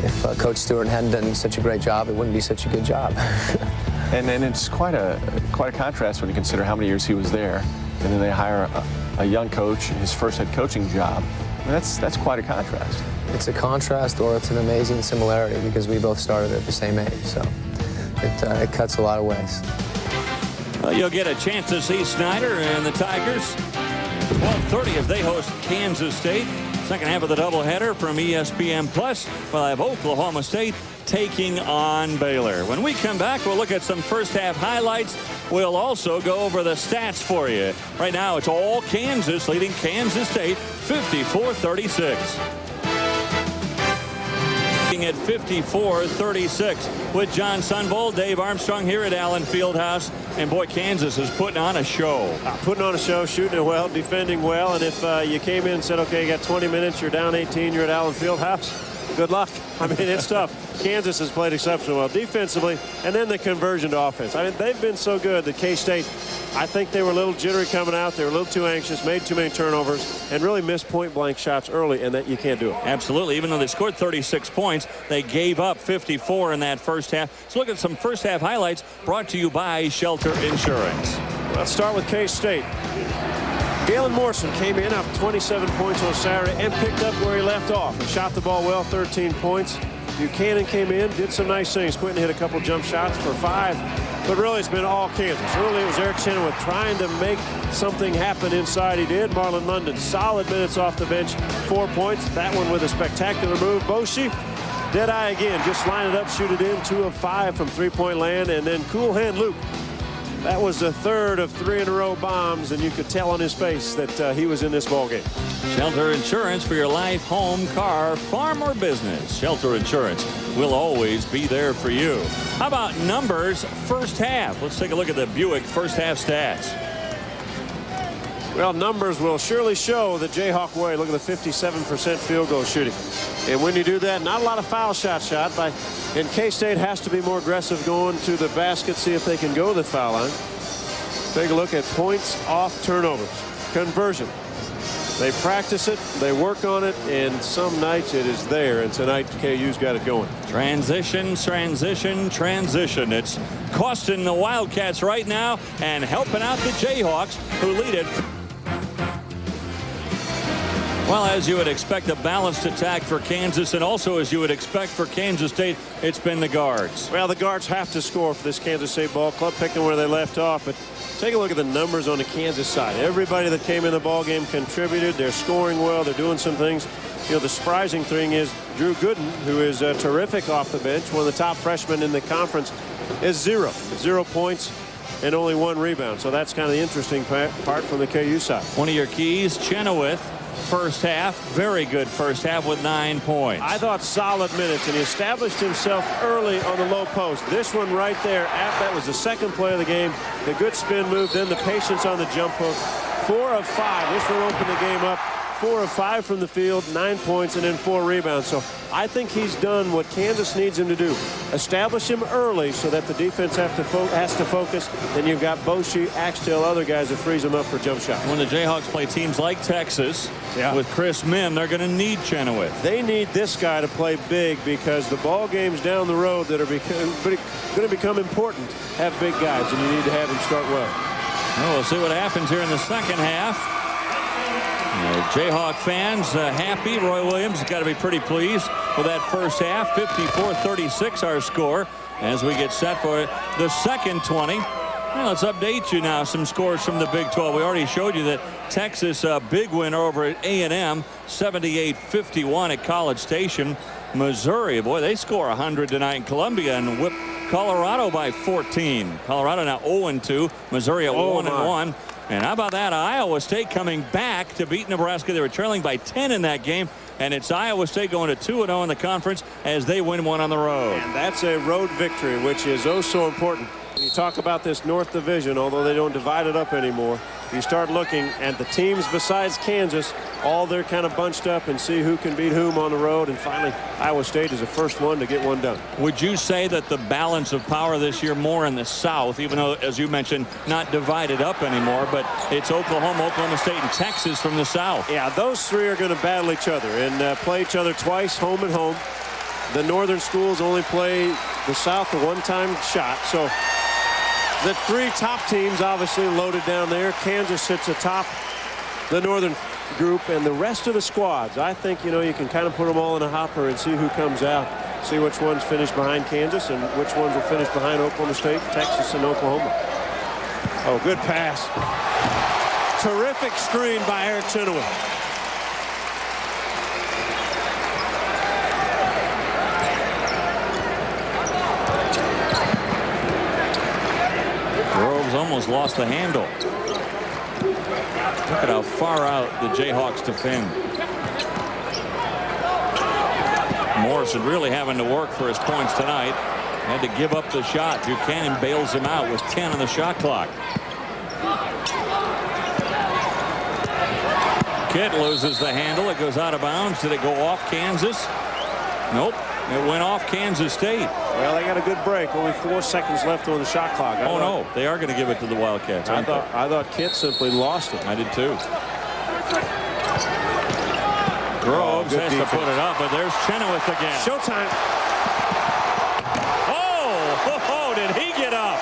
if Coach Stewart hadn't done such a great job, it wouldn't be such a good job. and it's quite a contrast when you consider how many years he was there, and then they hire a young coach, his first head coaching job. And that's quite a contrast. It's a contrast, or it's an amazing similarity, because we both started at the same age, so it cuts a lot of ways. Well, you'll get a chance to see Snyder and the Tigers 12:30 as they host Kansas State. Second half of the doubleheader from ESPN Plus. We'll have Oklahoma State taking on Baylor. When we come back, we'll look at some first half highlights. We'll also go over the stats for you. Right now, it's all Kansas leading Kansas State 54-36. At 54-36 with John Sunvold, Dave Armstrong here at Allen Fieldhouse. And boy, Kansas is putting on a show. Putting on a show, shooting it well, defending well. And if you came in and said, okay, you got 20 minutes, you're down 18, you're at Allen Fieldhouse, good luck. I mean, it's tough. Kansas has played exceptionally well defensively, and then the conversion to offense. I mean, they've been so good that K-State, I think they were a little jittery coming out. They were a little too anxious, made too many turnovers, and really missed point-blank shots early, and that you can't do it. Absolutely. Even though they scored 36 points, they gave up 54 in that first half. Let's look at some first half highlights brought to you by Shelter Insurance. Let's start with K-State. Galen Morrison came in after 27 points on Saturday and picked up where he left off. He shot the ball well, 13 points. Buchanan came in, did some nice things. Quentin hit a couple jump shots for 5. But really, it's been all Kansas. Early, it was Eric Chenoweth trying to make something happen inside. He did. Marlon London, solid minutes off the bench, 4 points. That one with a spectacular move. Boshi, dead-eye again. Just line it up, shoot it in. 2 of 5 from three-point land. And then cool hand Luke. That was the third of 3 in a row bombs, and you could tell on his face that he was in this ballgame. Shelter Insurance for your life, home, car, farm, or business. Shelter Insurance will always be there for you. How about numbers first half? Let's take a look at the Buick first half stats. Well, numbers will surely show the Jayhawk way. Look at the 57% field goal shooting. And when you do that, not a lot of foul shots shot by. And K-State has to be more aggressive going to the basket, see if they can go to the foul line. Take a look at points off turnovers. Conversion. They practice it, they work on it, and some nights it is there. And tonight, KU's got it going. Transition, transition, transition. It's costing the Wildcats right now and helping out the Jayhawks, who lead it. Well, as you would expect, a balanced attack for Kansas, and also as you would expect for Kansas State, it's been the guards. Well, the guards have to score for this Kansas State ball club, picking where they left off. But take a look at the numbers on the Kansas side. Everybody that came in the ball game contributed. They're scoring well. They're doing some things. You know, the surprising thing is Drew Gooden, who is terrific off the bench, one of the top freshmen in the conference, is 0 points and only 1 rebound. So that's kind of the interesting part from the KU side. One of your keys, Chenoweth, first half. Very good first half with 9 points. I thought solid minutes, and he established himself early on the low post. This one right there, that was the second play of the game. The good spin move, then the patience on the jump hook. 4 of 5. This will open the game up. 4 of 5 from the field, 9 points, and then 4 rebounds. So I think he's done what Kansas needs him to do. Establish him early so that the defense has to focus. Then you've got Boshi, Axtell, other guys that frees them up for jump shots. When the Jayhawks play teams like Texas, with Chris Mim, they're going to need Chenoweth. They need this guy to play big because the ball games down the road that are going to become important have big guys, and you need to have them start well. Well, we'll see what happens here in the second half. Jayhawk fans happy. Roy Williams has got to be pretty pleased with that first half. 54-36 our score as we get set for the second 20. Well, let's update you now. Some scores from the Big 12. We already showed you that Texas big win over at A&M, 78-51 at College Station. Missouri, boy, they score 100 tonight in Columbia and whip Colorado by 14. Colorado now 0-2. Missouri at 1-1. And how about that? Iowa State coming back to beat Nebraska. They were trailing by 10 in that game. And it's Iowa State going to 2-0 in the conference as they win one on the road. And that's a road victory, which is oh so important. When you talk about this North Division, although they don't divide it up anymore, you start looking at the teams besides Kansas, all they're kind of bunched up and see who can beat whom on the road. And finally, Iowa State is the first one to get one done. Would you say that the balance of power this year more in the South, even though, as you mentioned, not divided up anymore, but it's Oklahoma, Oklahoma State, and Texas from the South? Yeah, those three are going to battle each other and play each other twice, home and home. The northern schools only play the South a one-time shot. So the three top teams obviously loaded down there. Kansas sits atop the northern group, and the rest of the squads, I think, you can kind of put them all in a hopper and see who comes out, see which ones finish behind Kansas and which ones will finish behind Oklahoma State, Texas, and Oklahoma. Oh, good pass. Terrific screen by Eric Chenoweth. Groves almost lost the handle. Look at how far out the Jayhawks defend. Morrison really having to work for his points tonight. Had to give up the shot. Buchanan bails him out with 10 on the shot clock. Kidd loses the handle. It goes out of bounds. Did it go off Kansas? Nope. It went off Kansas State. Well, they got a good break. Only 4 seconds left on the shot clock. No. They are going to give it to the Wildcats. I thought Kidd simply lost it. I did too. Groves has to put it up, but there's Chenoweth again. Showtime. Oh, did he get up?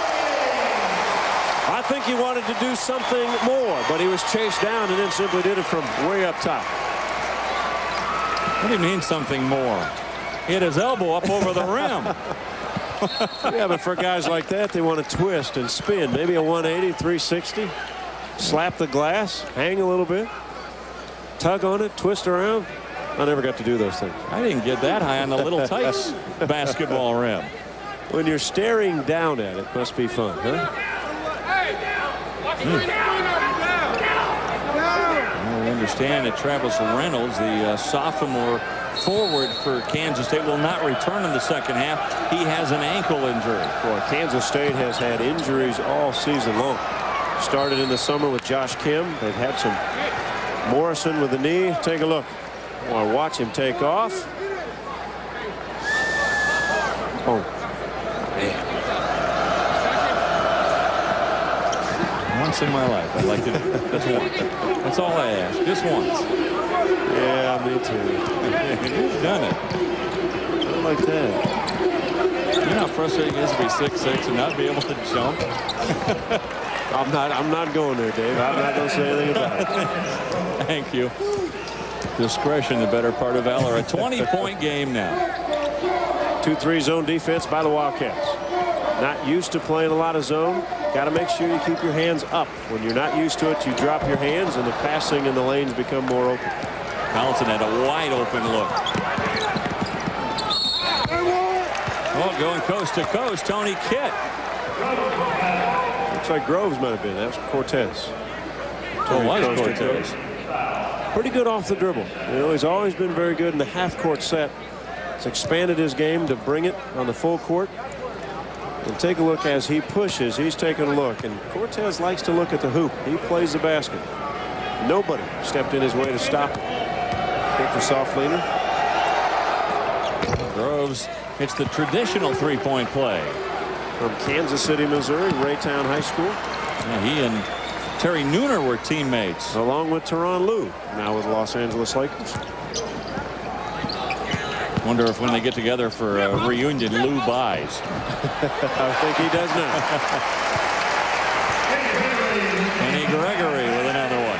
I think he wanted to do something more, but he was chased down and then simply did it from way up top. What do you mean something more? He had his elbow up over the rim. Yeah, but for guys like that, they want to twist and spin. Maybe a 180, 360. Slap the glass, hang a little bit, tug on it, twist around. I never got to do those things. I didn't get that high on the Little Tikes basketball rim. When you're staring down at it, must be fun, huh? We understand that Travis Reynolds, the sophomore forward for Kansas State, will not return in the second half. He has an ankle injury. Boy, Kansas State has had injuries all season long. Started in the summer with Josh Kim. They've had some Morrison with the knee. Take a look. Well, watch him take off. Oh, man. Once in my life, I'd like to do just once. That's all I ask. Just once. Yeah, me too. You've done it. Not like that. You know how frustrating it is to be 6'6" and not be able to jump? I'm not going there, Dave. I'm not going to say anything about it. Thank you. Discretion, the better part of valor. A 20-point game now. 2-3 zone defense by the Wildcats. Not used to playing a lot of zone. Got to make sure you keep your hands up. When you're not used to it, you drop your hands, and the passing and the lanes become more open. Collinson had a wide open look. Oh, going coast to coast, Tony Kidd. Looks like Groves might have been. That was Cortez. Oh, was Cortez. pretty good off the dribble. You know, he's always been very good in the half-court set. He's expanded his game to bring it on the full court. And take a look as he pushes. He's taking a look. And Cortez likes to look at the hoop. He plays the basket. Nobody stepped in his way to stop him. Hit the soft leaner. Groves hits the traditional three-point play. From Kansas City, Missouri, Raytown High School. Yeah, he and Terry Nooner were teammates. Along with Tyronn Lue, now with Los Angeles Lakers. Wonder if when they get together for a reunion, Lou buys. I think he does now. Kenny Gregory with another one.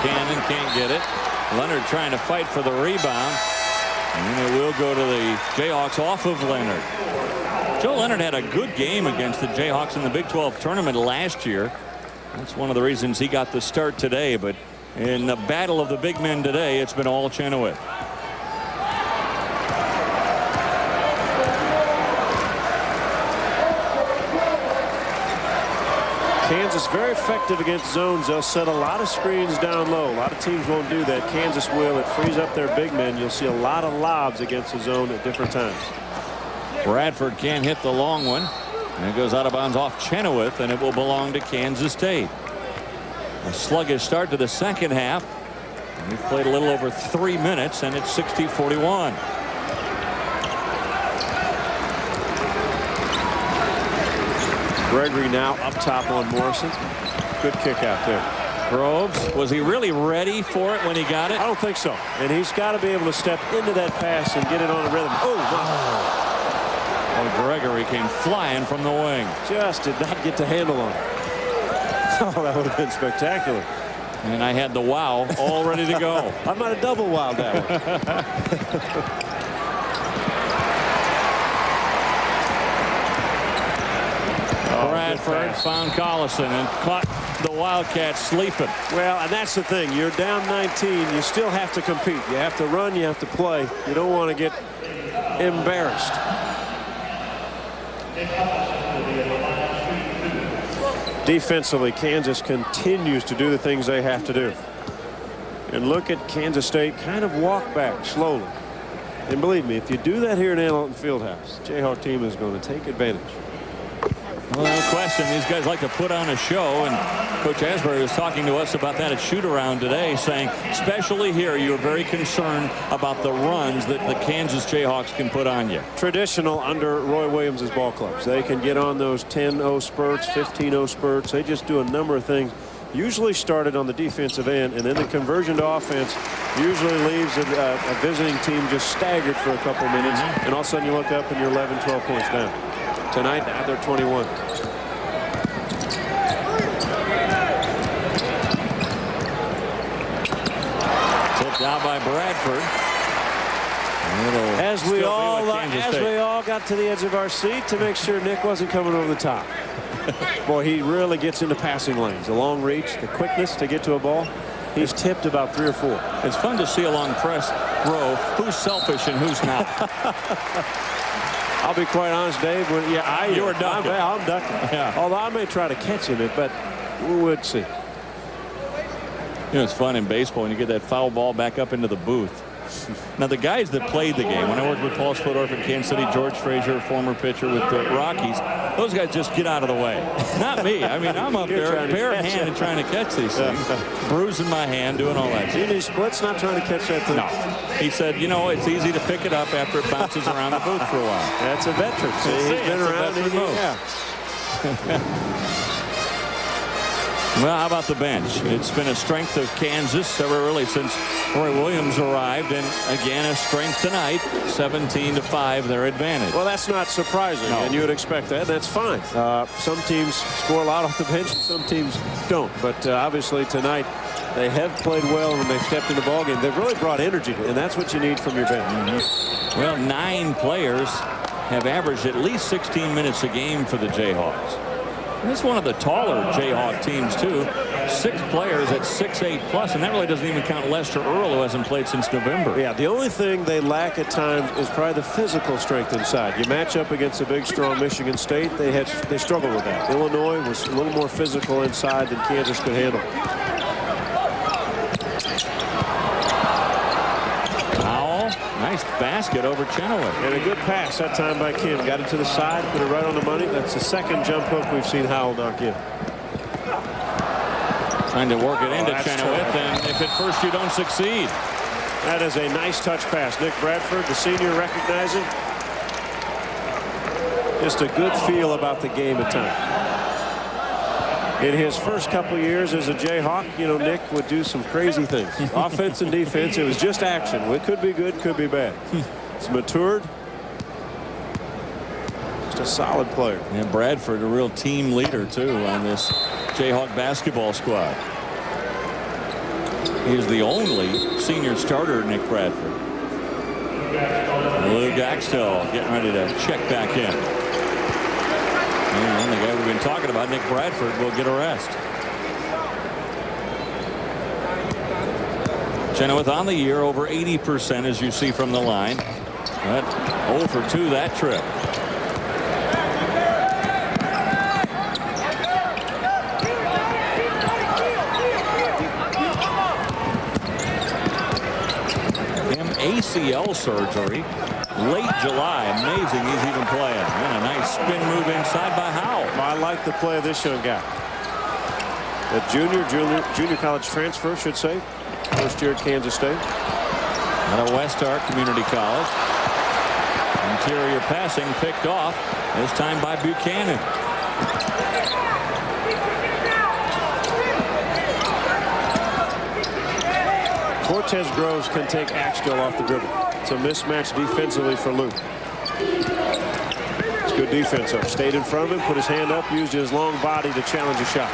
Buchanan can't get it. Leonard trying to fight for the rebound. And it will go to the Jayhawks off of Leonard. Joe Leonard had a good game against the Jayhawks in the Big 12 tournament last year. That's one of the reasons he got the start today. But in the battle of the big men today, it's been all Chenoweth. Kansas very effective against zones. They'll set a lot of screens down low. A lot of teams won't do that. Kansas will. It frees up their big men. You'll see a lot of lobs against the zone at different times. Bradford can't hit the long one. And it goes out of bounds off Chenoweth, and it will belong to Kansas State. A sluggish start to the second half. We've played a little over 3 minutes, and it's 60-41. Gregory now up top on Morrison. Good kick out there. Groves, was he really ready for it when he got it? I don't think so. And he's got to be able to step into that pass and get it on a rhythm. Oh, my. Well, Gregory came flying from the wing. Just did not get the handle on it. Oh, that would have been spectacular. And I had the wow all ready to go. I might have double wowed that one. Bradford found Collison and caught the Wildcats sleeping. Well, and that's the thing. You're down 19. You still have to compete. You have to run. You have to play. You don't want to get embarrassed. Defensively, Kansas continues to do the things they have to do. And look at Kansas State kind of walk back slowly. And believe me, if you do that here in Allen Fieldhouse, the Jayhawk team is going to take advantage. Well, no question. These guys like to put on a show, and Coach Asbury was talking to us about that at shoot-around today, saying, especially here, you're very concerned about the runs that the Kansas Jayhawks can put on you. Traditional under Roy Williams' ball clubs. They can get on those 10-0 spurts, 15-0 spurts. They just do a number of things. Usually started on the defensive end, and then the conversion to offense usually leaves a visiting team just staggered for a couple minutes, and all of a sudden you look up and you're 11, 12 points down. Tonight, now they're 21. Tipped out by Bradford. As we all got to the edge of our seat to make sure Nick wasn't coming over the top. Boy, he really gets into passing lanes. The long reach, the quickness to get to a ball. He's tipped about 3 or 4. It's fun to see along press row who's selfish and who's not. I'll be quite honest, Dave. You were ducking. I'm ducking. Yeah. Although I may try to catch him, but we would see. You know, it's fun in baseball when you get that foul ball back up into the booth. Now, the guys that played the game, when I worked with Paul Splittorff in Kansas City, George Frazier, former pitcher with the Rockies, those guys just get out of the way. Not me. I mean, I'm up there bare-handed trying to catch these things. Bruising my hand, doing all that. Gene Split's not trying to catch that thing. No. He said, you know, it's easy to pick it up after it bounces around the booth for a while. That's a veteran. He's been around. Well, how about the bench? It's been a strength of Kansas ever really since Roy Williams arrived, and again a strength tonight. 17-5 their advantage. Well, that's not surprising, and you would expect that. That's fine. Some teams score a lot off the bench, some teams don't. But obviously tonight they have played well when they've stepped in the ballgame. They've really brought energy, and that's what you need from your bench. Well, 9 players have averaged at least 16 minutes a game for the Jayhawks. This is one of the taller Jayhawk teams, too. 6 players at 6'8 plus, and that really doesn't even count Lester Earl, who hasn't played since November. Yeah, the only thing they lack at times is probably the physical strength inside. You match up against a big, strong Michigan State, they struggled with that. Illinois was a little more physical inside than Kansas could handle. Nice basket over Chenoweth. And a good pass that time by Kim. Got it to the side, put it right on the money. That's the second jump hook we've seen Howell knock in. Trying to work it into Chenoweth, and if at first you don't succeed. That is a nice touch pass. Nick Bradford, the senior, recognizing. Just a good feel about the game at times. In his first couple years as a Jayhawk, you know, Nick would do some crazy things. Offense and defense, it was just action. It could be good, could be bad. It's matured. Just a solid player. And Bradford, a real team leader, too, on this Jayhawk basketball squad. He is the only senior starter, Nick Bradford. Luke Axtell getting ready to check back in. And the guy we've been talking about, Nick Bradford, will get a rest. Chenoweth on the year, over 80%, as you see from the line. But 0 for 2 that trip. ACL surgery. Late July. Amazing he's even playing. And a nice spin move inside by Howell. I like the play of this young guy. A junior college transfer, should say. First year at Kansas State. Out of West Ark Community College. Interior passing picked off. This time by Buchanan. Cortez Groves can take Axtell off the dribble. It's a mismatch defensively for Luke. It's good defense though. Stayed in front of him, put his hand up, used his long body to challenge a shot.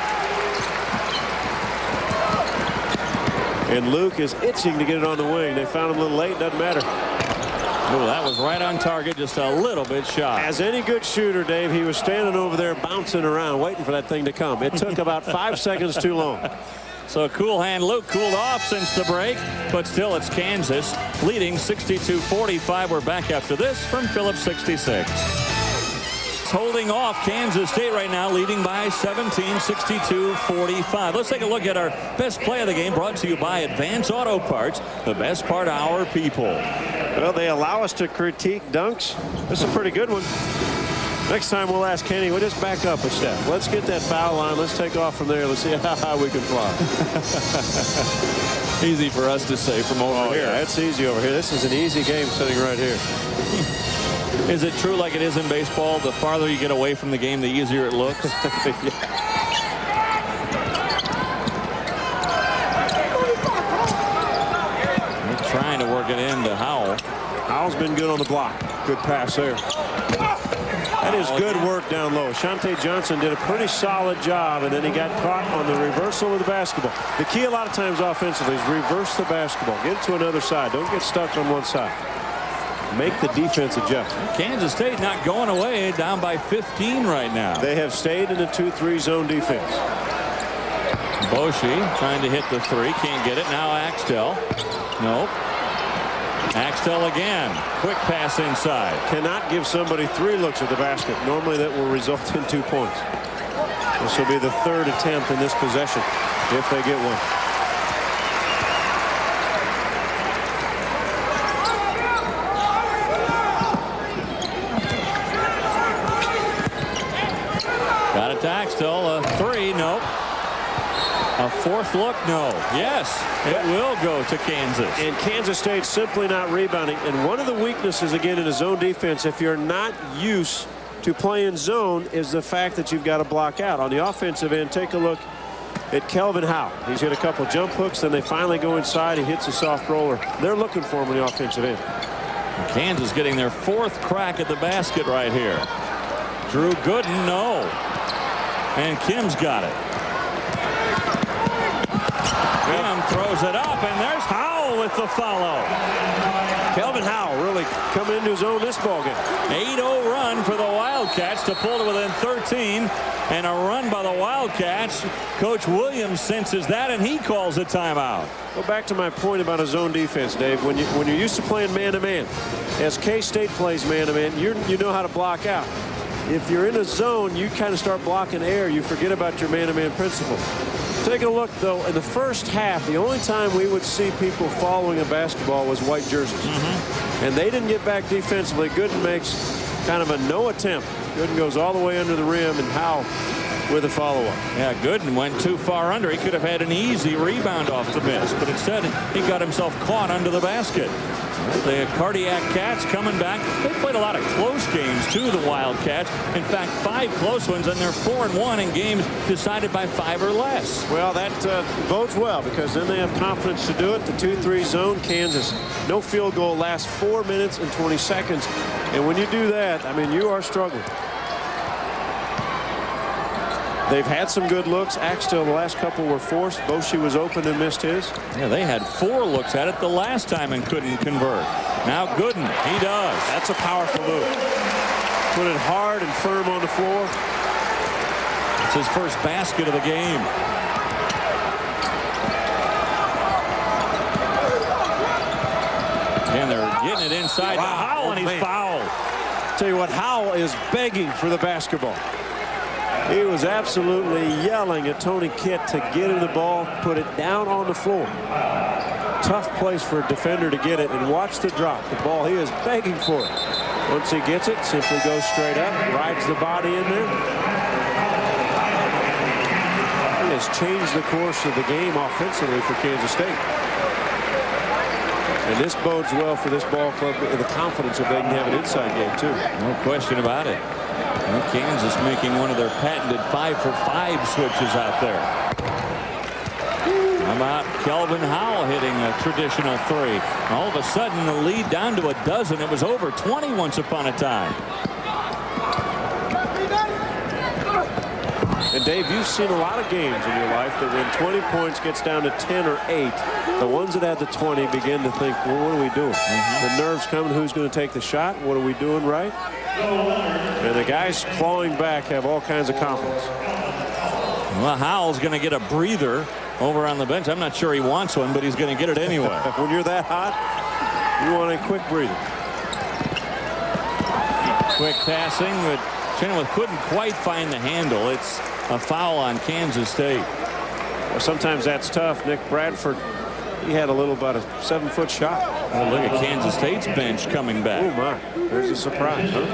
And Luke is itching to get it on the wing. They found him a little late, doesn't matter. Oh, that was right on target, just a little bit shy. As any good shooter, Dave, he was standing over there bouncing around, waiting for that thing to come. It took about 5 seconds too long. So a cool hand. Luke cooled off since the break, but still it's Kansas leading 62-45. We're back after this from Phillips 66. Holding off Kansas State right now, leading by 17, 62-45. Let's take a look at our best play of the game, brought to you by Advance Auto Parts, the best part our people. Well, they allow us to critique dunks. This is a pretty good one. Next time we'll ask Kenny, we'll just back up a step. Let's get that foul line. Let's take off from there. Let's see how high we can fly. Easy for us to say from over here. Yeah, it's easy over here. This is an easy game sitting right here. Is it true, like it is in baseball, the farther you get away from the game, the easier it looks? Yeah. They're trying to work it into Howell. Howell's been good on the block. Good pass there. That is good work down low. Shante Johnson did a pretty solid job, and then he got caught on the reversal of the basketball. The key a lot of times offensively is reverse the basketball. Get it to another side. Don't get stuck on one side. Make the defense adjust. Kansas State not going away, down by 15 right now. They have stayed in a 2-3 zone defense. Boshi trying to hit the three. Can't get it. Now Axtell. Nope. Axtell again. Quick pass inside. Cannot give somebody 3 looks at the basket. Normally that will result in 2 points. This will be the 3rd attempt in this possession if they get one. Got it to Axtell. A 3. Nope. A 4th look, no. Yes, it will go to Kansas. And Kansas State simply not rebounding. And one of the weaknesses, again, in a zone defense, if you're not used to playing zone, is the fact that you've got to block out. On the offensive end, take a look at Kelvin Howell. He's hit a couple jump hooks, then they finally go inside. He hits a soft roller. They're looking for him on the offensive end. Kansas getting their 4th crack at the basket right here. Drew Gooden, no. And Kim's got it. Kim throws it up, and there's Howell with the follow. Kelvin Howell really coming into his own this ballgame. 8-0 run for the Wildcats to pull to within 13, and a run by the Wildcats. Coach Williams senses that, and he calls a timeout. Go back to my point about a zone defense, Dave. When you're used to playing man-to-man, as K-State plays man-to-man, you know how to block out. If you're in a zone, you kind of start blocking air. You forget about your man-to-man principle. Take a look, though, in the first half, the only time we would see people following a basketball was white jerseys. And they didn't get back defensively. Gooden makes kind of a no attempt. Gooden goes all the way under the rim, and Howell with a follow-up. Yeah, Gooden went too far under. He could have had an easy rebound off the miss, but instead he got himself caught under the basket. The Cardiac Cats coming back. They played a lot of close games, too, the Wildcats. In fact, 5 close ones, and they're 4-1 in games decided by 5 or less. Well, that bodes well, because then they have confidence to do it. The 2-3 zone, Kansas. No field goal lasts 4 minutes and 20 seconds. And when you do that, I mean, you are struggling. They've had some good looks. Axtell, the last couple were forced. Boshi was open and missed his. Yeah, they had 4 looks at it the last time and couldn't convert. Now Gooden, he does. That's a powerful move. Put it hard and firm on the floor. It's his first basket of the game. And they're getting it inside. Wow. Howell, and he's fouled. Tell you what, Howell is begging for the basketball. He was absolutely yelling at Tony Kitt to get him the ball, put it down on the floor. Tough place for a defender to get it, and watch the drop. The ball, he is begging for it. Once he gets it, simply goes straight up, rides the body in there. He has changed the course of the game offensively for Kansas State. And this bodes well for this ball club and the confidence that they can have an inside game, too. No question about it. Well, Kansas making one of their patented 5-for-5 switches out there. How about Kelvin Howell hitting a traditional 3? And all of a sudden, the lead down to a dozen. It was over 20 once upon a time. And Dave, you've seen a lot of games in your life that when 20 points gets down to 10 or 8, the ones that had the 20 begin to think, well, what are we doing? The nerves coming. Who's going to take the shot? What are we doing right? And the guys clawing back have all kinds of confidence. Well, Howell's going to get a breather over on the bench. I'm not sure he wants one, but he's going to get it anyway. When you're that hot, you want a quick breather. Quick passing, but Chenoweth couldn't quite find the handle. It's a foul on Kansas State. Well, sometimes that's tough. Nick Bradford, he had about a 7-foot shot. Well, look at Kansas State's bench coming back. Oh, my. There's a surprise, huh?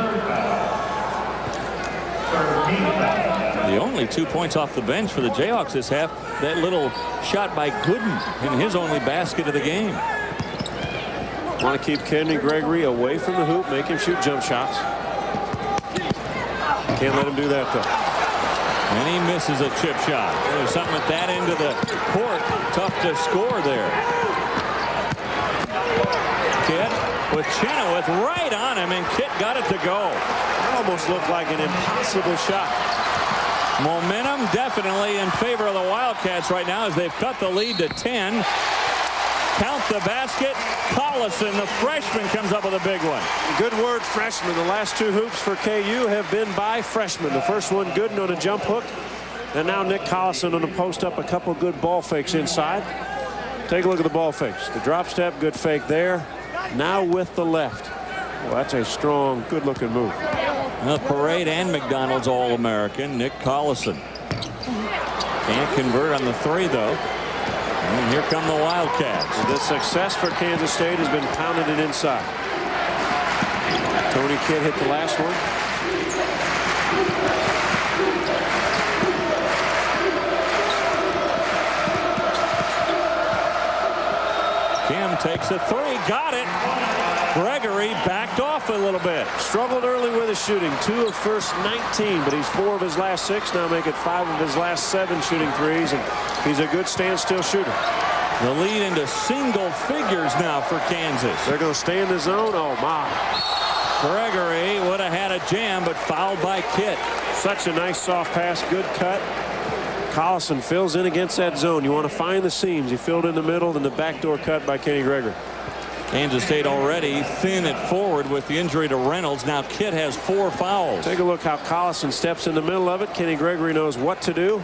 The only 2 points off the bench for the Jayhawks this half, that little shot by Gooden in his only basket of the game. Want to keep Kenny Gregory away from the hoop, make him shoot jump shots. Can't let him do that, though. And he misses a chip shot. There's something at that end of the court. Tough to score there. Kitt with Chenoweth right on him, and Kitt got it to go. It almost looked like an impossible shot. Momentum definitely in favor of the Wildcats right now as they've cut the lead to 10. Count the basket. Collison, the freshman, comes up with a big one. Good word, freshman. The last 2 hoops for KU have been by freshmen. The first one, Gooden on a jump hook. And now Nick Collison on the post up. A couple good ball fakes inside. Take a look at the ball fakes. The drop step, good fake there. Now with the left. Well, that's a strong, good-looking move. Parade and McDonald's All-American, Nick Collison. Can't convert on the 3, though. And here come the Wildcats. The success for Kansas State has been pounding it inside. Tony Kidd hit the last one. Kim takes a 3, got it. Gregory backed off a little bit. Struggled early with his shooting. 2 of first 19, but he's 4 of his last 6. Now make it 5 of his last 7 shooting threes, and he's a good standstill shooter. The lead into single figures now for Kansas. They're going to stay in the zone. Oh, my. Gregory would have had a jam, but fouled by Kitt. Such a nice soft pass, good cut. Collison fills in against that zone. You want to find the seams. He filled in the middle, then the backdoor cut by Kenny Gregory. Kansas State already thin at forward with the injury to Reynolds. Now Kidd has 4 fouls. Take a look how Collison steps in the middle of it. Kenny Gregory knows what to do.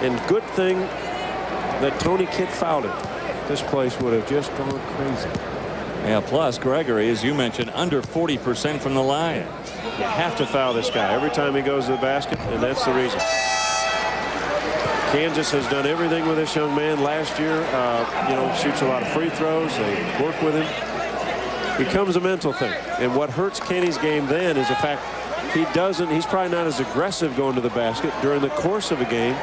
And good thing that Tony Kidd fouled him. This place would have just gone crazy. Yeah, plus Gregory, as you mentioned, under 40% from the line. You have to foul this guy every time he goes to the basket, and that's the reason. Kansas has done everything with this young man last year. Shoots a lot of free throws. They work with him. Becomes a mental thing. And what hurts Kenny's game then is the fact he's probably not as aggressive going to the basket during the course of a game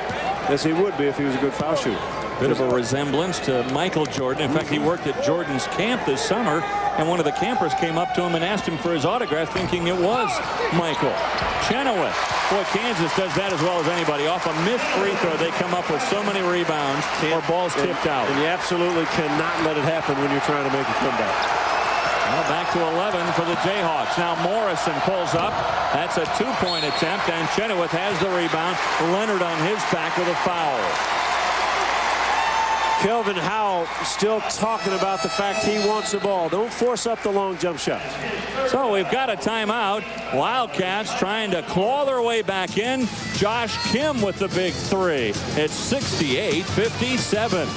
as he would be if he was a good foul shooter. Bit of a resemblance to Michael Jordan. In fact, he worked at Jordan's camp this summer, and one of the campers came up to him and asked him for his autograph, thinking it was Michael. Chenoweth. Boy, Kansas does that as well as anybody. Off a missed free throw, they come up with so many rebounds or balls tipped out. And you absolutely cannot let it happen when you're trying to make a comeback. Well, back to 11 for the Jayhawks. Now Morrison pulls up. That's a 2-point attempt, and Chenoweth has the rebound. Leonard on his back with a foul. Kelvin Howell still talking about the fact he wants the ball. Don't force up the long jump shots. So we've got a timeout. Wildcats trying to claw their way back in. Josh Kim with the big 3. It's 68-57.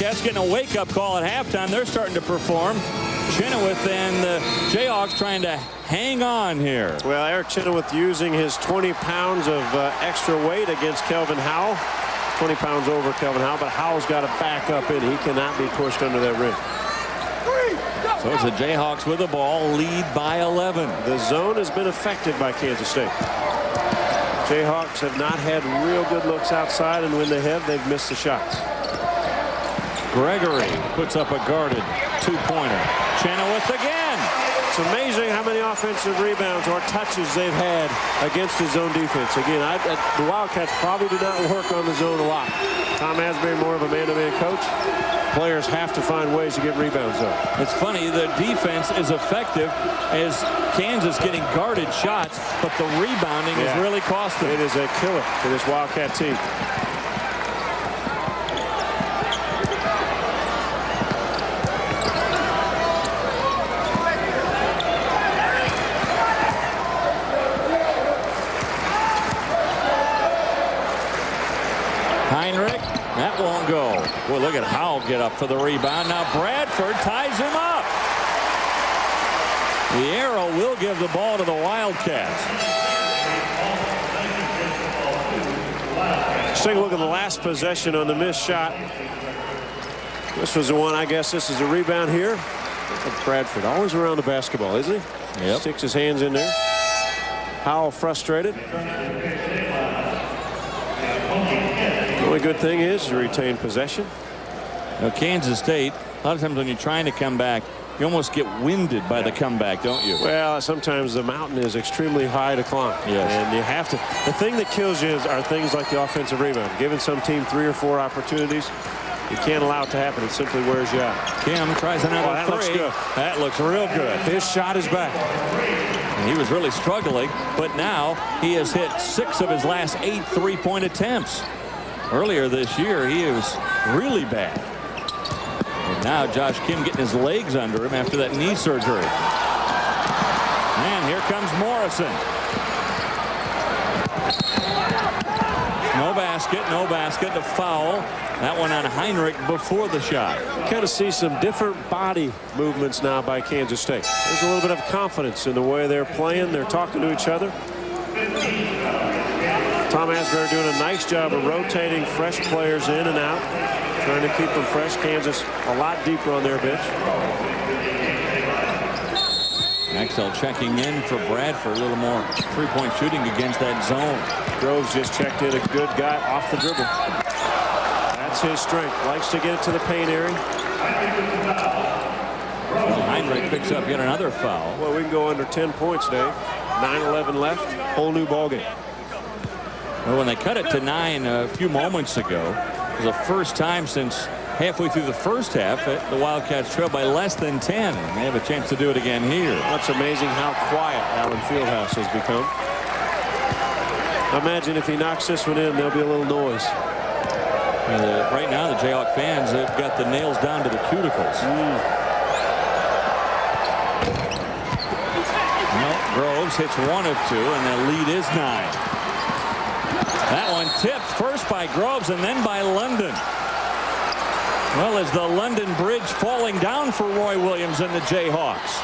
Cats getting a wake-up call at halftime. They're starting to perform. Chenoweth and the Jayhawks trying to hang on here. Well, Eric Chenoweth using his 20 pounds of extra weight against Kelvin Howell. 20 pounds over Kelvin Howell, but Howell's got to back up in. He cannot be pushed under that rim. So it's the Jayhawks with the ball, lead by 11. The zone has been affected by Kansas State. Jayhawks have not had real good looks outside, and when they have, they've missed the shots. Gregory puts up a guarded 2-pointer. Chenoweth again. It's amazing how many offensive rebounds or touches they've had against his zone defense. Again, the Wildcats probably do not work on the zone a lot. Tom Asbury, more of a man-to-man coach. Players have to find ways to get rebounds up. It's funny, the defense is effective as Kansas getting guarded shots, but the rebounding has really cost them. It is a killer for this Wildcat team. That won't go. Well, look at Howell get up for the rebound. Now Bradford ties him up. The arrow will give the ball to the Wildcats. Let's take a look at the last possession on the missed shot. This was the one, I guess this is a rebound here. Bradford always around the basketball, isn't he? Yep. Sticks his hands in there. Howell frustrated. The only good thing is you retain possession. Now, Kansas State, a lot of times when you're trying to come back, you almost get winded by the comeback, don't you? Well, sometimes the mountain is extremely high to climb. Yes. And you have to. The thing that kills you are things like the offensive rebound. Giving some team 3 or 4 opportunities, you can't allow it to happen. It simply wears you out. Kim tries another that 3. Looks good. That looks real good. His shot is back. And he was really struggling, but now he has hit 6 of his last 8 3-point attempts. Earlier this year, he was really bad. And now Josh Kim getting his legs under him after that knee surgery. And here comes Morrison. No basket, the foul. That one on Heinrich before the shot. You kind of see some different body movements now by Kansas State. There's a little bit of confidence in the way they're playing. They're talking to each other. Tom Asbury doing a nice job of rotating fresh players in and out, trying to keep them fresh. Kansas a lot deeper on their bench. Axel checking in for Bradford. A little more 3-point shooting against that zone. Groves just checked in, a good guy off the dribble. That's his strength. Likes to get it to the paint area. Heinrich picks up yet another foul. Well, we can go under 10 points, Dave. 9-11 left. Whole new ball game. Well, when they cut it to 9 a few moments ago, it was the first time since halfway through the first half that the Wildcats trailed by less than 10. They have a chance to do it again here. That's amazing how quiet Allen Fieldhouse has become. Imagine if he knocks this one in, there'll be a little noise. Right now, the Jayhawk fans have got the nails down to the cuticles. Groves hits 1 of 2, and the lead is 9. That one tipped first by Groves and then by London. Well, is the London Bridge falling down for Roy Williams and the Jayhawks?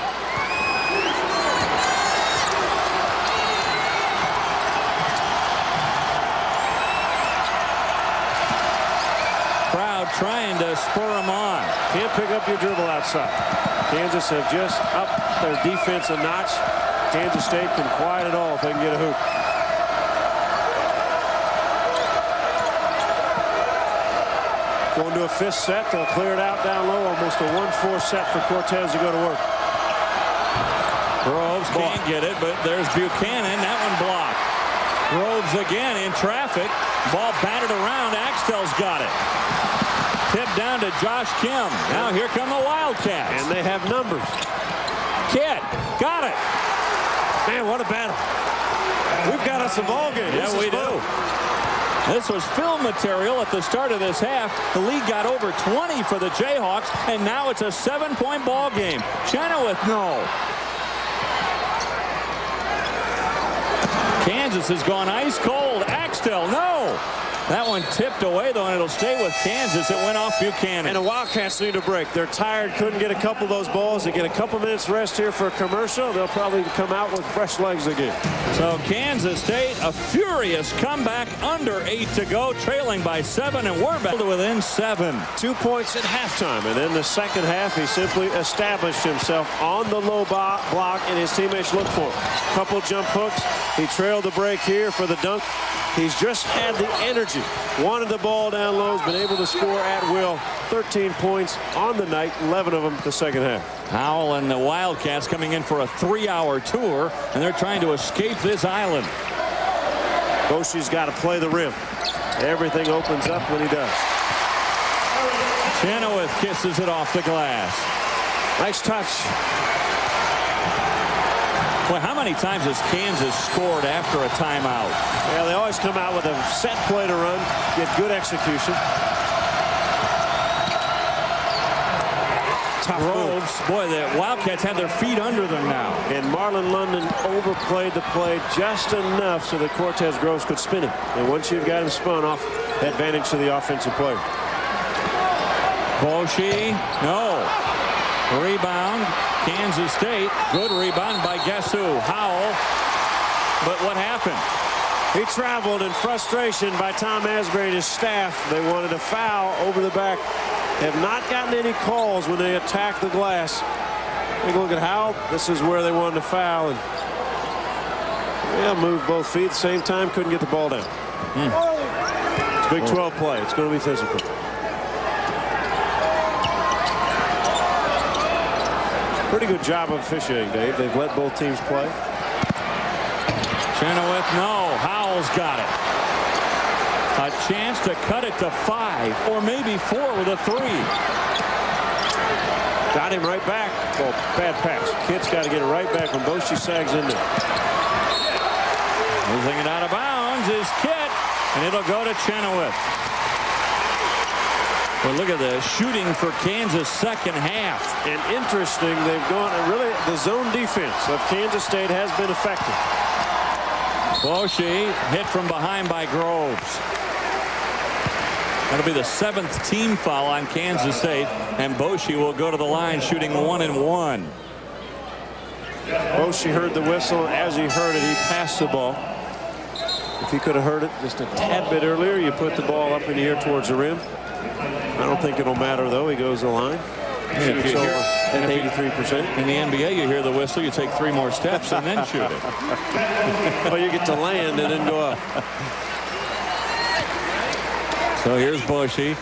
Crowd trying to spur him on. Can't pick up your dribble outside. Kansas have just upped their defense a notch. Kansas State can quiet it all if they can get a hoop. Going to a 5th set. They'll clear it out down low. Almost a 1-4 set for Cortez to go to work. Groves can't get it, but there's Buchanan. That one blocked. Groves again in traffic. Ball batted around. Axtell's got it. Tip down to Josh Kim. Now here come the Wildcats. And they have numbers. Kidd got it. Man, what a battle. We've got us a ball game. Yeah, we do. This was film material at the start of this half. The lead got over 20 for the Jayhawks, and now it's a 7-point ball game. Chenoweth, no. Kansas has gone ice cold. Axtell, no. That one tipped away, though, and it'll stay with Kansas. It went off Buchanan. And the Wildcats need a break. They're tired, couldn't get a couple of those balls. They get a couple minutes rest here for a commercial. They'll probably come out with fresh legs again. So Kansas State, a furious comeback, under 8 to go, trailing by 7, and we're back to within 7. 2 points at halftime, and in the second half, he simply established himself on the low block, and his teammates looked for him. Couple jump hooks. He trailed the break here for the dunk. He's just had the energy. Wanted the ball down low. Has been able to score at will. 13 points on the night, 11 of them the second half. Howell and the Wildcats coming in for a 3-hour tour, and they're trying to escape this island. Boshi's got to play the rim. Everything opens up when he does. Chenoweth kisses it off the glass. Nice touch. Boy, how many times has Kansas scored after a timeout? Yeah, they always come out with a set play to run, get good execution. Tough Groves, boy, the Wildcats had their feet under them now. And Marlon London overplayed the play just enough so that Cortez Groves could spin him. And once you've got him spun off, advantage to the offensive player. Boshi, no. Rebound, Kansas State. Good rebound by guess who? Howell. But what happened? He traveled in frustration by Tom Asbury and his staff. They wanted a foul over the back. Have not gotten any calls when they attack the glass. Take a look at Howell. This is where they wanted a foul. And yeah, moved both feet at the same time. Couldn't get the ball down. It's Big 12 play. It's going to be physical. Pretty good job of officiating, Dave. They've let both teams play. Chenoweth, no. Howell's got it. A chance to cut it to 5 or maybe 4 with a 3. Got him right back. Well, bad pass. Kidd's got to get it right back when Boshi sags in there. Losing it out of bounds is Kidd, and it'll go to Chenoweth. Well, look at the shooting for Kansas second half. And interesting, they've gone, and really the zone defense of Kansas State has been effective. Boshi hit from behind by Groves. That'll be the 7th team foul on Kansas State, and Boshi will go to the line shooting 1 and 1. Boshi heard the whistle. As he heard it, he passed the ball. If he could have heard it just a tad bit earlier, you put the ball up in the air towards the rim. I don't think it'll matter, though. He goes to the line. Shoots over at 83%. In the NBA, you hear the whistle, you take 3 more steps and then shoot it. Well, you get to land and then go up. So here's Boshi.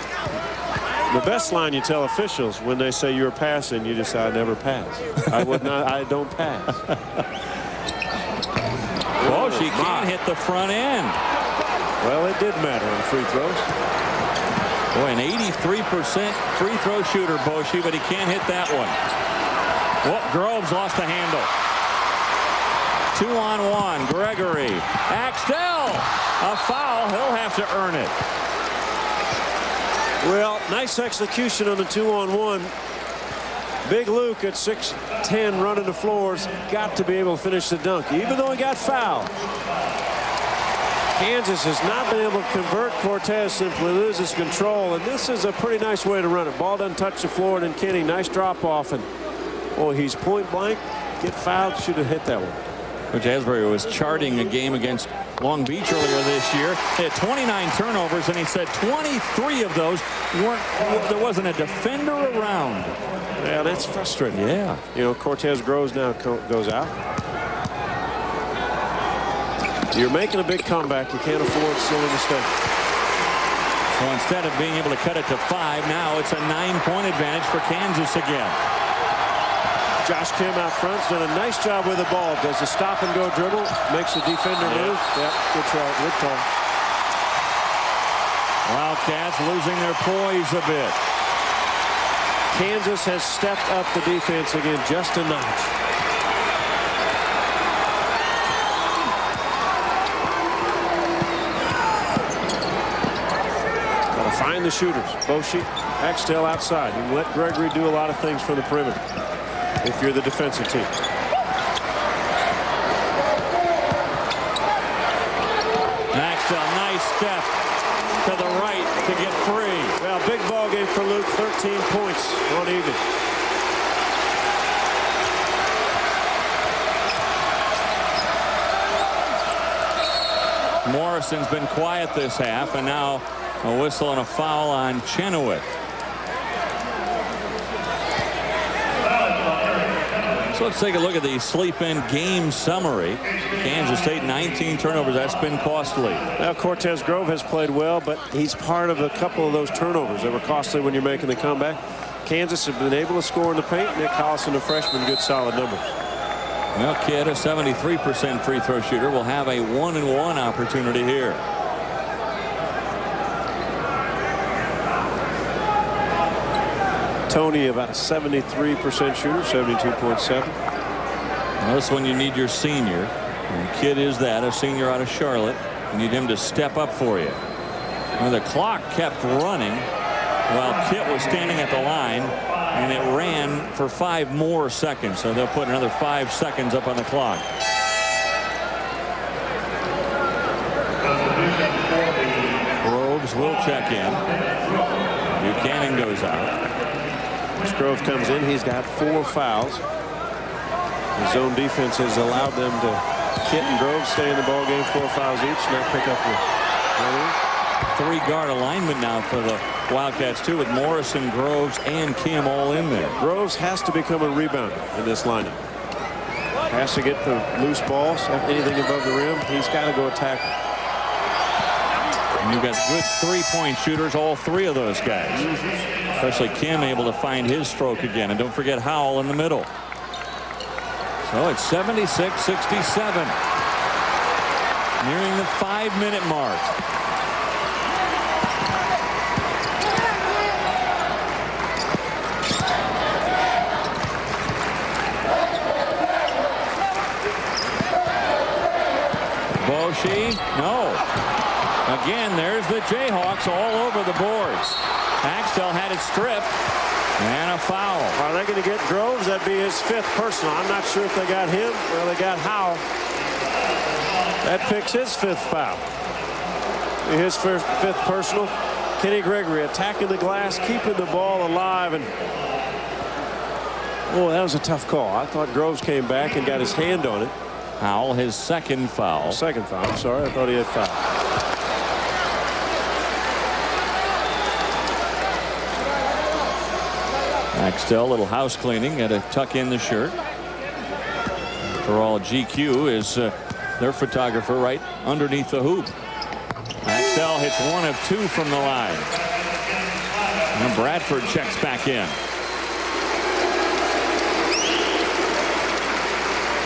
The best line you tell officials when they say you're passing, you just say, I never pass. I would not. I don't pass. Boshi can't hit the front end. Well, it did matter on free throws. Boy, an 83% free throw shooter, Boshi, but he can't hit that one. Well, Groves lost the handle. 2-on-1. Gregory. Axtell. A foul. He'll have to earn it. Well, nice execution on the 2-on-1. Big Luke at 6'10", running the floors, got to be able to finish the dunk, even though he got fouled. Kansas has not been able to convert. Cortez simply loses control, and this is a pretty nice way to run it. Ball doesn't touch the floor, and then Kenny, nice drop off, and oh, he's point blank. Get fouled, should have hit that one. Coach Asbury was charting a game against Long Beach earlier this year. They had 29 turnovers, and he said 23 of those there wasn't a defender around. Yeah, that's frustrating. Yeah. You know, Cortez Groves now goes out. You're making a big comeback. You can't afford silly mistake. So instead of being able to cut it to 5, now it's a 9-point advantage for Kansas again. Josh Kim out front's done a nice job with the ball. Does the stop and go dribble, makes the defender move. Yep, good try, good call. Wildcats losing their poise a bit. Kansas has stepped up the defense again just a notch. Got to find the shooters. Boshi, Axtell outside. You can let Gregory do a lot of things from the perimeter if you're the defensive team. Axtell, nice step to the right to get free. Well, big ball game for Luke. 13 points on evening. Morrison's been quiet this half, and now a whistle and a foul on Chenoweth. So let's take a look at the sleep-in game summary. Kansas State 19 turnovers. That's been costly. Now Cortez Grove has played well, but he's part of a couple of those turnovers that were costly when you're making the comeback. Kansas have been able to score in the paint. Nick Collison, the freshman, good solid number. Well, Kidd, a 73% free throw shooter, will have a 1-and-1 opportunity here. Tony about a 73% shooter, 72.7. Well, this one you need your senior. And Kidd is that, a senior out of Charlotte. You need him to step up for you. Well, the clock kept running while Kitt was standing at the line, and it ran for 5 more seconds. So they'll put another 5 seconds up on the clock. Groves will check in. Buchanan goes out. As Grove comes in, he's got 4 fouls. His zone defense has allowed them to Kitt and Grove stay in the ball game, 4 fouls each, not pick up the 3-guard alignment now for the Wildcats too, with Morrison, Groves, and Kim all in there. Groves has to become a rebounder in this lineup. Has to get the loose balls, anything above the rim. He's got to go attack. And you've got good 3-point shooters, all 3 of those guys. Especially Kim able to find his stroke again. And don't forget Howell in the middle. So it's 76-67. Nearing the 5-minute mark. Boshi, no. Again, there's the Jayhawks all over the boards. Axtell had it stripped, and a foul. Are they going to get Groves? That'd be his 5th personal. I'm not sure if they got him or they got Howell. That picks his 5th foul. His 5th personal. Kenny Gregory attacking the glass, keeping the ball alive, and oh, that was a tough call. I thought Groves came back and got his hand on it. Howell, his 2nd foul. 2nd foul. I'm sorry, I thought he had foul. Axtell, a little house cleaning, had to tuck in the shirt. After all, GQ is their photographer right underneath the hoop. Axtell hits 1 of 2 from the line. And Bradford checks back in.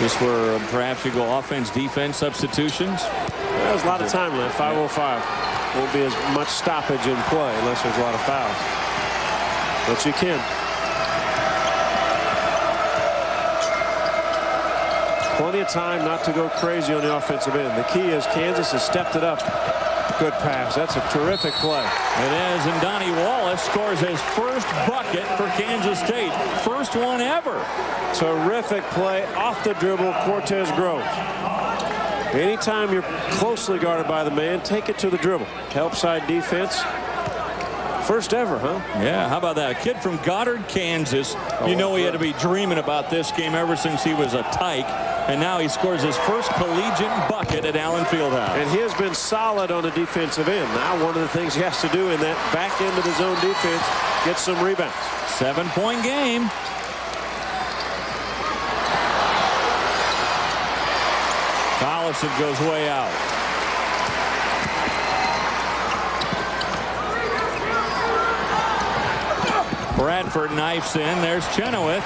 This where perhaps you go offense, defense substitutions. There's a lot of time left. 5:05. Won't be as much stoppage in play unless there's a lot of fouls. But you can. Plenty of time not to go crazy on the offensive end. The key is Kansas has stepped it up. Good pass. That's a terrific play. It is, and Donnie Wallace scores his first bucket for Kansas State. First one ever. Terrific play off the dribble, Cortez Groves. Anytime you're closely guarded by the man, take it to the dribble. Help side defense. First ever, huh? Yeah, how about that? A kid from Goddard, Kansas. You know he had to be dreaming about this game ever since he was a tyke. And now he scores his first collegiate bucket at Allen Fieldhouse. And he has been solid on the defensive end. Now one of the things he has to do in that back end of his own defense, get some rebounds. 7-point game. Collison goes way out. Bradford knifes in. There's Chenoweth.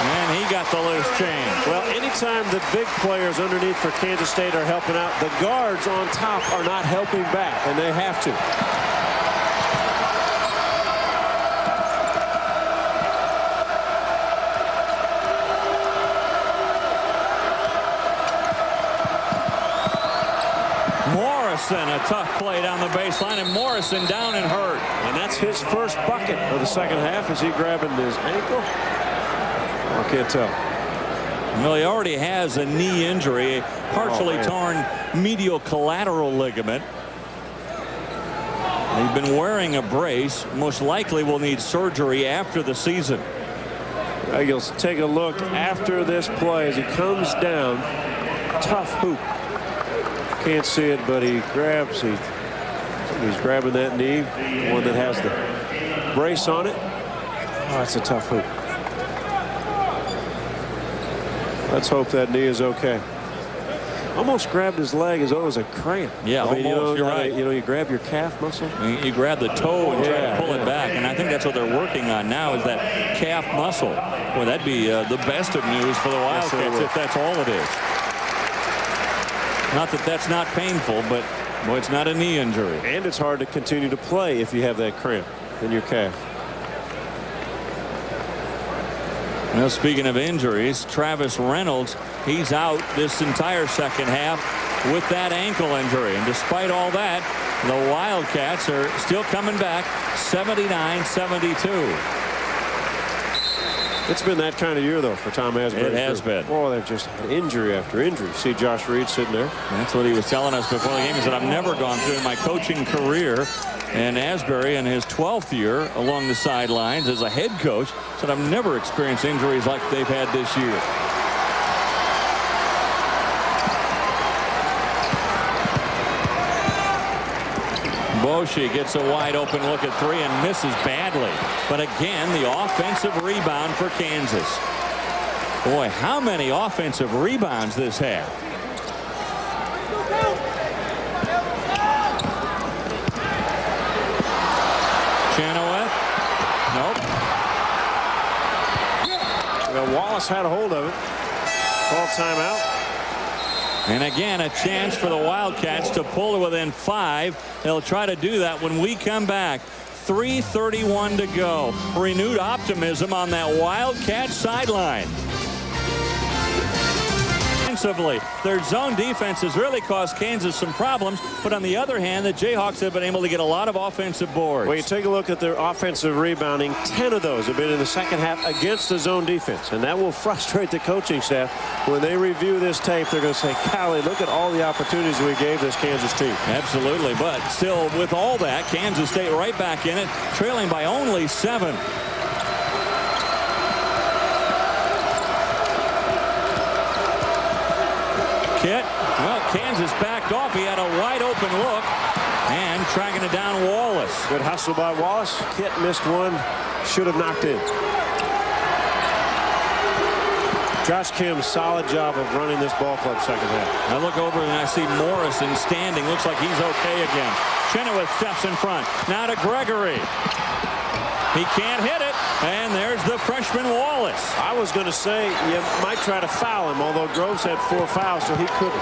And he got the loose change. Well, anytime the big players underneath for Kansas State are helping out, the guards on top are not helping back, and they have to. Morrison, a tough play down the baseline, and Morrison down and hurt. And that's his first bucket of the second half. Is he grabbing his ankle? I can't tell. Well, he already has a knee injury, a partially torn medial collateral ligament. He's been wearing a brace. Most likely will need surgery after the season. You'll take a look after this play as he comes down. Tough hoop. Can't see it, but he grabs. He's grabbing that knee, the one that has the brace on it. Oh, that's a tough hoop. Let's hope that knee is okay. Almost grabbed his leg as though it was a cramp. Yeah, I mean, almost. You're right. You know, you grab your calf muscle. You grab the toe and try to pull it back, and I think that's what they're working on now is that calf muscle. Well, that'd be the best of news for the Wildcats if that's all it is. Not that that's not painful, but boy, it's not a knee injury. And it's hard to continue to play if you have that cramp in your calf. Now, speaking of injuries, Travis Reynolds, he's out this entire second half with that ankle injury. And despite all that, the Wildcats are still coming back 79-72. It's been that kind of year, though, for Tom Asbury. It has been. Oh, they've just had injury after injury. See Josh Reed sitting there. That's what he was telling us before the game. He said, I've never gone through in my coaching career. And Asbury, in his 12th year along the sidelines as a head coach, said, I've never experienced injuries like they've had this year. Boschee gets a wide open look at three and misses badly. But again, the offensive rebound for Kansas. Boy, how many offensive rebounds this half. Chenoweth. Nope. Well, Wallace had a hold of it. Call timeout. And again, a chance for the Wildcats to pull within 5. They'll try to do that when we come back. 3:31 to go. Renewed optimism on that Wildcat sideline. Defensively, their zone defense has really caused Kansas some problems, but on the other hand, the Jayhawks have been able to get a lot of offensive boards. Well, you take a look at their offensive rebounding. 10 of those have been in the second half against the zone defense, and that will frustrate the coaching staff. When they review this tape, they're going to say, golly, look at all the opportunities we gave this Kansas team. Absolutely, but still, with all that, Kansas State right back in it, trailing by only 7. Kit, well, Kansas backed off. He had a wide open look and tracking it down Wallace. Good hustle by Wallace. Kit missed one. Should have knocked in. Josh Kim, solid job of running this ball club second half. I look over and I see Morrison standing. Looks like he's okay again. Chenoweth steps in front. Now to Gregory. He can't hit it. And there's the freshman Wallace. I was going to say you might try to foul him, although Groves had 4 fouls, so he couldn't.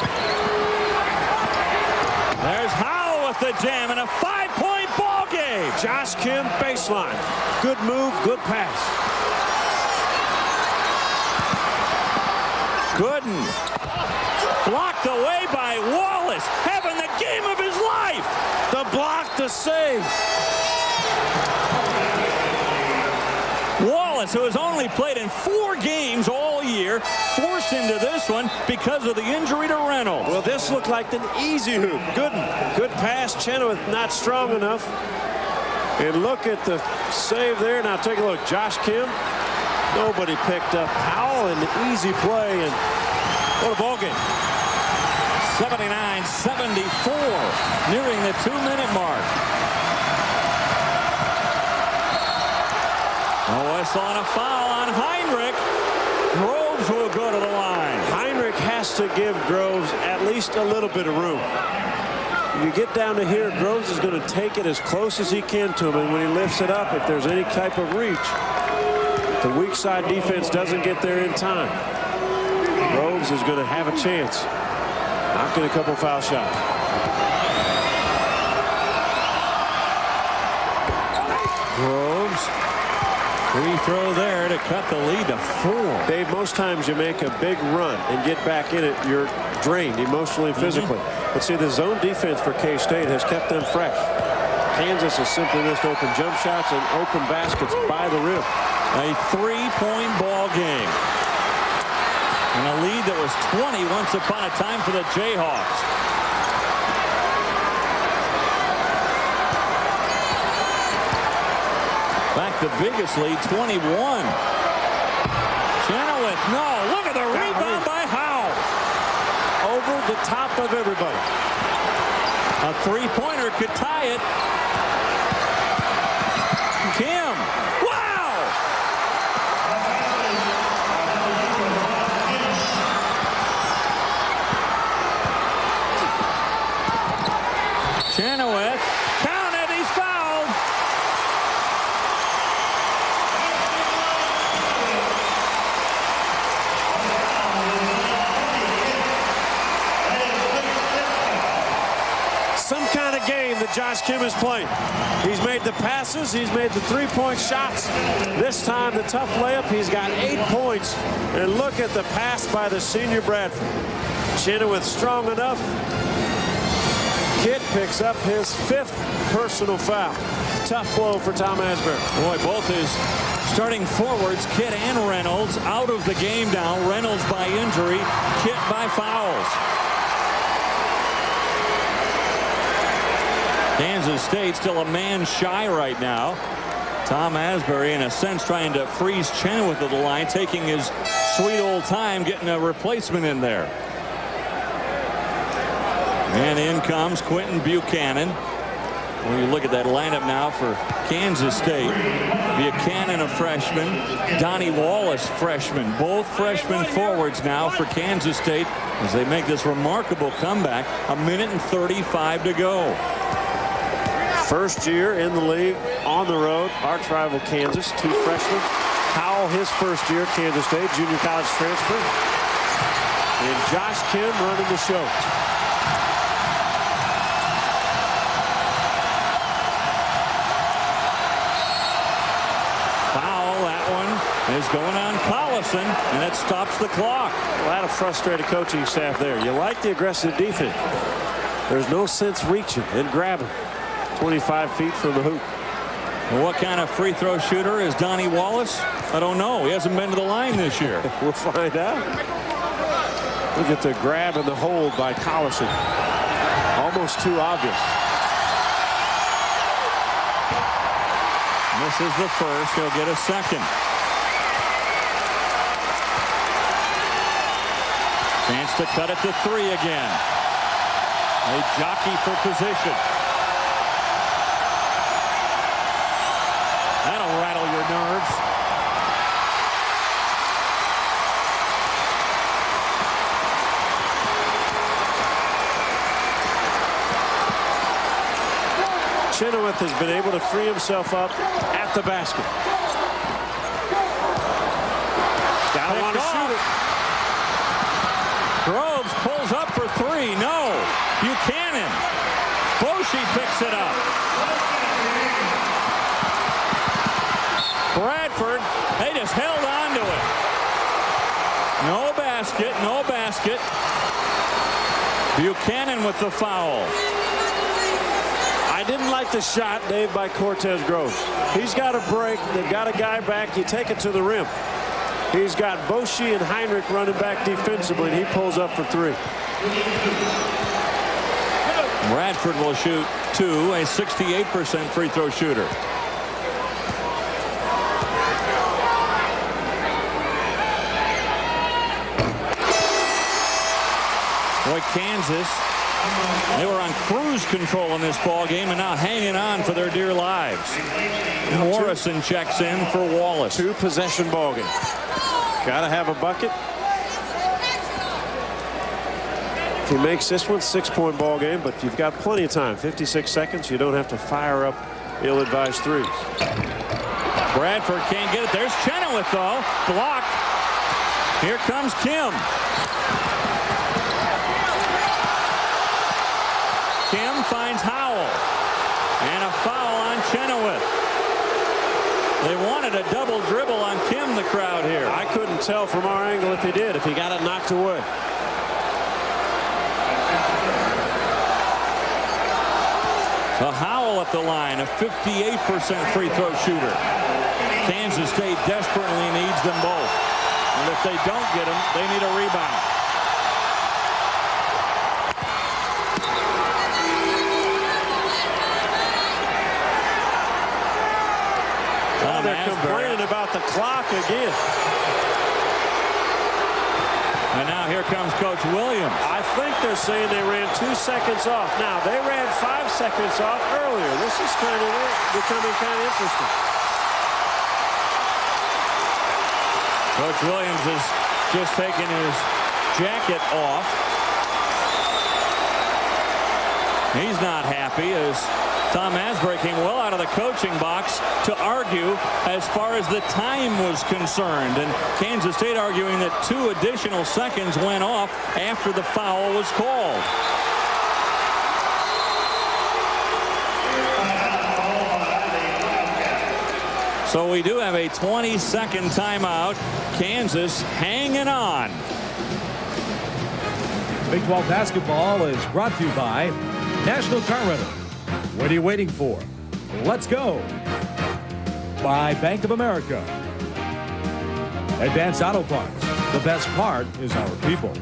There's Howe with the jam and a 5-point ball game. Josh Kim baseline. Good move, good pass. Gooden Blocked away by Wallace, having the game of his life. The block, the save. Wallace, who has only played in 4 games all year, forced into this one because of the injury to Reynolds. Well, this looked like an easy hoop. Good pass. Chenoweth not strong enough. And look at the save there. Now take a look. Josh Kim. Nobody picked up Powell, and the easy play. And what a ball game. 79-74, nearing the 2-minute mark. A whistle and a foul on Heinrich. Groves will go to the line. Heinrich has to give Groves at least a little bit of room. You get down to here, Groves is going to take it as close as he can to him, and when he lifts it up, if there's any type of reach, the weak side defense doesn't get there in time. Groves is going to have a chance. Knocking a couple foul shots. Groves, free throw there to cut the lead to 4. Dave, most times you make a big run and get back in it, you're drained emotionally and physically. But see, the zone defense for K-State has kept them fresh. Kansas has simply missed open jump shots and open baskets by the rim. A 3-point ball game. And a lead that was 20 once upon a time for the Jayhawks. In fact, the biggest lead, 21. Chenoweth, no, look at the rebound by Howe. Over the top of everybody. A 3-pointer could tie it. Kim, wow! Chenoweth, count it, he's fouled. Some kind of game that Josh Kim is playing. He's made the passes, he's made the 3-point shots. This time the tough layup, he's got 8 points. And look at the pass by the senior Bradford. Chenoweth strong enough. Kidd picks up his 5th personal foul. Tough blow for Tom Asbury. Boy, both his starting forwards, Kidd and Reynolds, out of the game now. Reynolds by injury, Kidd by fouls. Kansas State still a man shy right now. Tom Asbury, in a sense, trying to freeze Chenoweth at the line, taking his sweet old time getting a replacement in there. And in comes Quentin Buchanan. When you look at that lineup now for Kansas State, Buchanan a freshman, Donnie Wallace freshman, both freshman forwards now for Kansas State as they make this remarkable comeback. 1:35 to go. First year in the league on the road, arch rival Kansas, 2 freshmen. Howell, his first year, Kansas State, junior college transfer. And Josh Kim running the show. Foul, that one is going on Collison, and it stops the clock. A lot of frustrated coaching staff there. You like the aggressive defense. There's no sense reaching and grabbing 25 feet from the hoop. Well, what kind of free throw shooter is Donnie Wallace? I don't know. He hasn't been to the line this year. We'll find out. Look at the grab and the hold by Collison. Almost too obvious. This is the first. He'll get a second. Chance to cut it to 3 again. A jockey for position. That'll rattle your nerves. Chenoweth has been able to free himself up at the basket. Gotta want to shoot it. Groves pulls up for 3. No. Buchanan. Boshi picks it up. Bradford, they just held on to it. No basket, no basket. Buchanan with the foul. I didn't like the shot, Dave, by Cortez Groves. He's got a break. They've got a guy back. You take it to the rim. He's got Boshi and Heinrich running back defensively, and he pulls up for three. Bradford will shoot two, a 68% free throw shooter. Boy, Kansas, they were on cruise control in this ball game and now hanging on for their dear lives. Morrison checks in for Wallace. 2-possession ball game. Got to have a bucket. If he makes this one, 6-point ball game, but you've got plenty of time. 56 seconds. You don't have to fire up ill-advised threes. Bradford can't get it. There's Chenoweth, though. Blocked. Here comes Kim. Kim finds Howell. And a foul on Chenoweth. They wanted a double dribble on Kim, the crowd here. I couldn't tell from our angle if he did, if he got it knocked away. So Howell at the line, a 58% free throw shooter. Kansas State desperately needs them both. And if they don't get them, they need a rebound. They're complaining about the clock again. And now here comes Coach Williams. I think they're saying they ran 2 seconds off. Now, they ran 5 seconds off earlier. This is becoming kind of interesting. Coach Williams has just taken his jacket off. He's not happy as Tom Asbury came well out of the coaching box to argue as far as the time was concerned. And Kansas State arguing that 2 additional seconds went off after the foul was called. So we do have a 20-second timeout. Kansas hanging on. Big 12 basketball is brought to you by National Car Rental. What are you waiting for? Let's go. By Bank of America. Advanced Auto Parts. The best part is our people.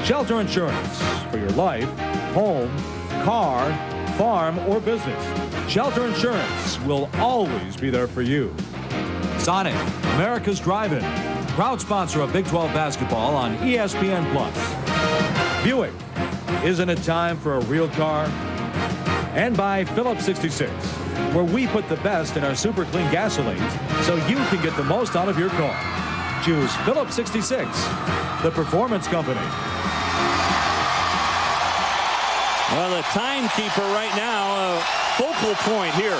Shelter Insurance. For your life, home, car, farm, or business. Shelter Insurance will always be there for you. Sonic, America's Drive-In. Proud sponsor of Big 12 basketball on ESPN+. Buick. Isn't it time for a real car? And by Phillips 66, where we put the best in our super clean gasolines so you can get the most out of your car. Choose Phillips 66, the performance company. Well, the timekeeper right now, a focal point here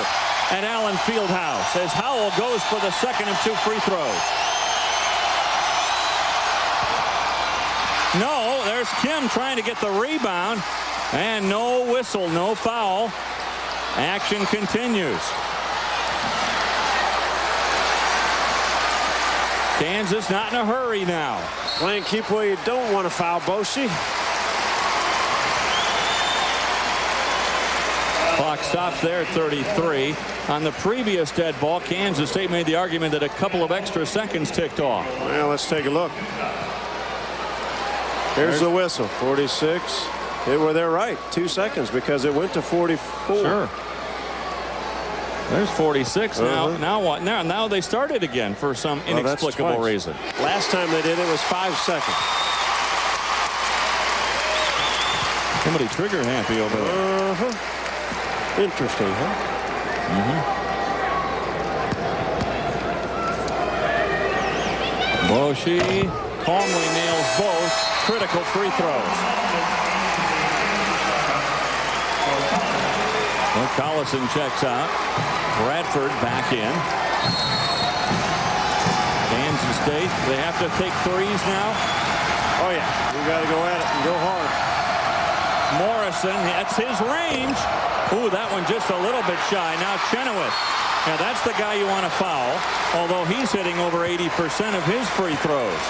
at Allen Fieldhouse as Howell goes for the second of 2 free throws. No, there's Kim trying to get the rebound. And no whistle, no foul. Action continues. Kansas not in a hurry now. Playing keep where you don't want to foul Boshi. Clock stops there at 33. On the previous dead ball, Kansas State made the argument that a couple of extra seconds ticked off. Well, let's take a look. Here's the whistle. 46. They're right. 2 seconds because it went to 44. Sure. There's 46 now. Now what? Now they started again for some inexplicable reason. Last time they did it was 5 seconds. Somebody trigger happy over there. Interesting, huh? Boshi calmly nails both critical free throws. Well, Collison checks out. Bradford back in. Kansas State, they have to take threes now. Oh, yeah. You got to go at it and go hard. Morrison, that's his range. Ooh, that one just a little bit shy. Now Chenoweth. Now that's the guy you want to foul, although he's hitting over 80% of his free throws.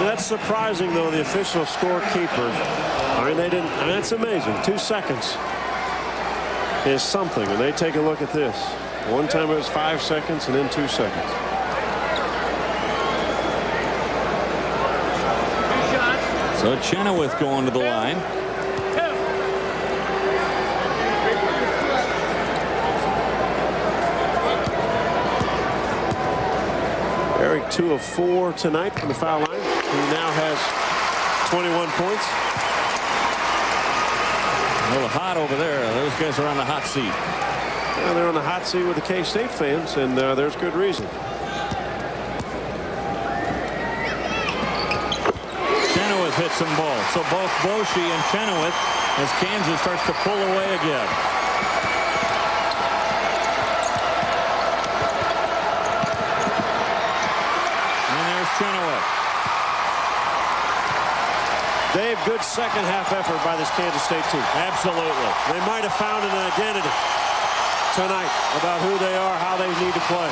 That's surprising, though, the official scorekeeper. I mean, they didn't. I mean, that's amazing. 2 seconds is something. And they take a look at this. One time it was 5 seconds and then 2 seconds. So Chenoweth going to the line. Eric 2 of 4 tonight from the foul line. He now has 21 points. A little hot over there. Those guys are on the hot seat. Well, they're on the hot seat with the K-State fans, and there's good reason. Chenoweth hits some balls. So both Boshi and Chenoweth as Kansas starts to pull away again. And there's Chenoweth. Dave, good second half effort by this Kansas State team. Absolutely. They might have found an identity tonight about who they are, how they need to play.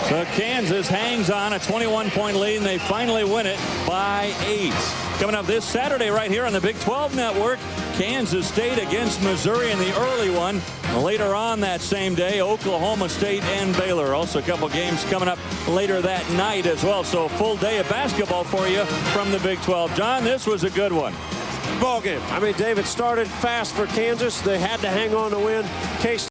So Kansas hangs on a 21-point lead, and they finally win it by 8. Coming up this Saturday right here on the Big 12 Network, Kansas State against Missouri in the early one. Later on that same day, Oklahoma State and Baylor. Also a couple games coming up later that night as well. So a full day of basketball for you from the Big 12. John, this was a good one. Ball game. I mean, David started fast for Kansas. They had to hang on to win. K-State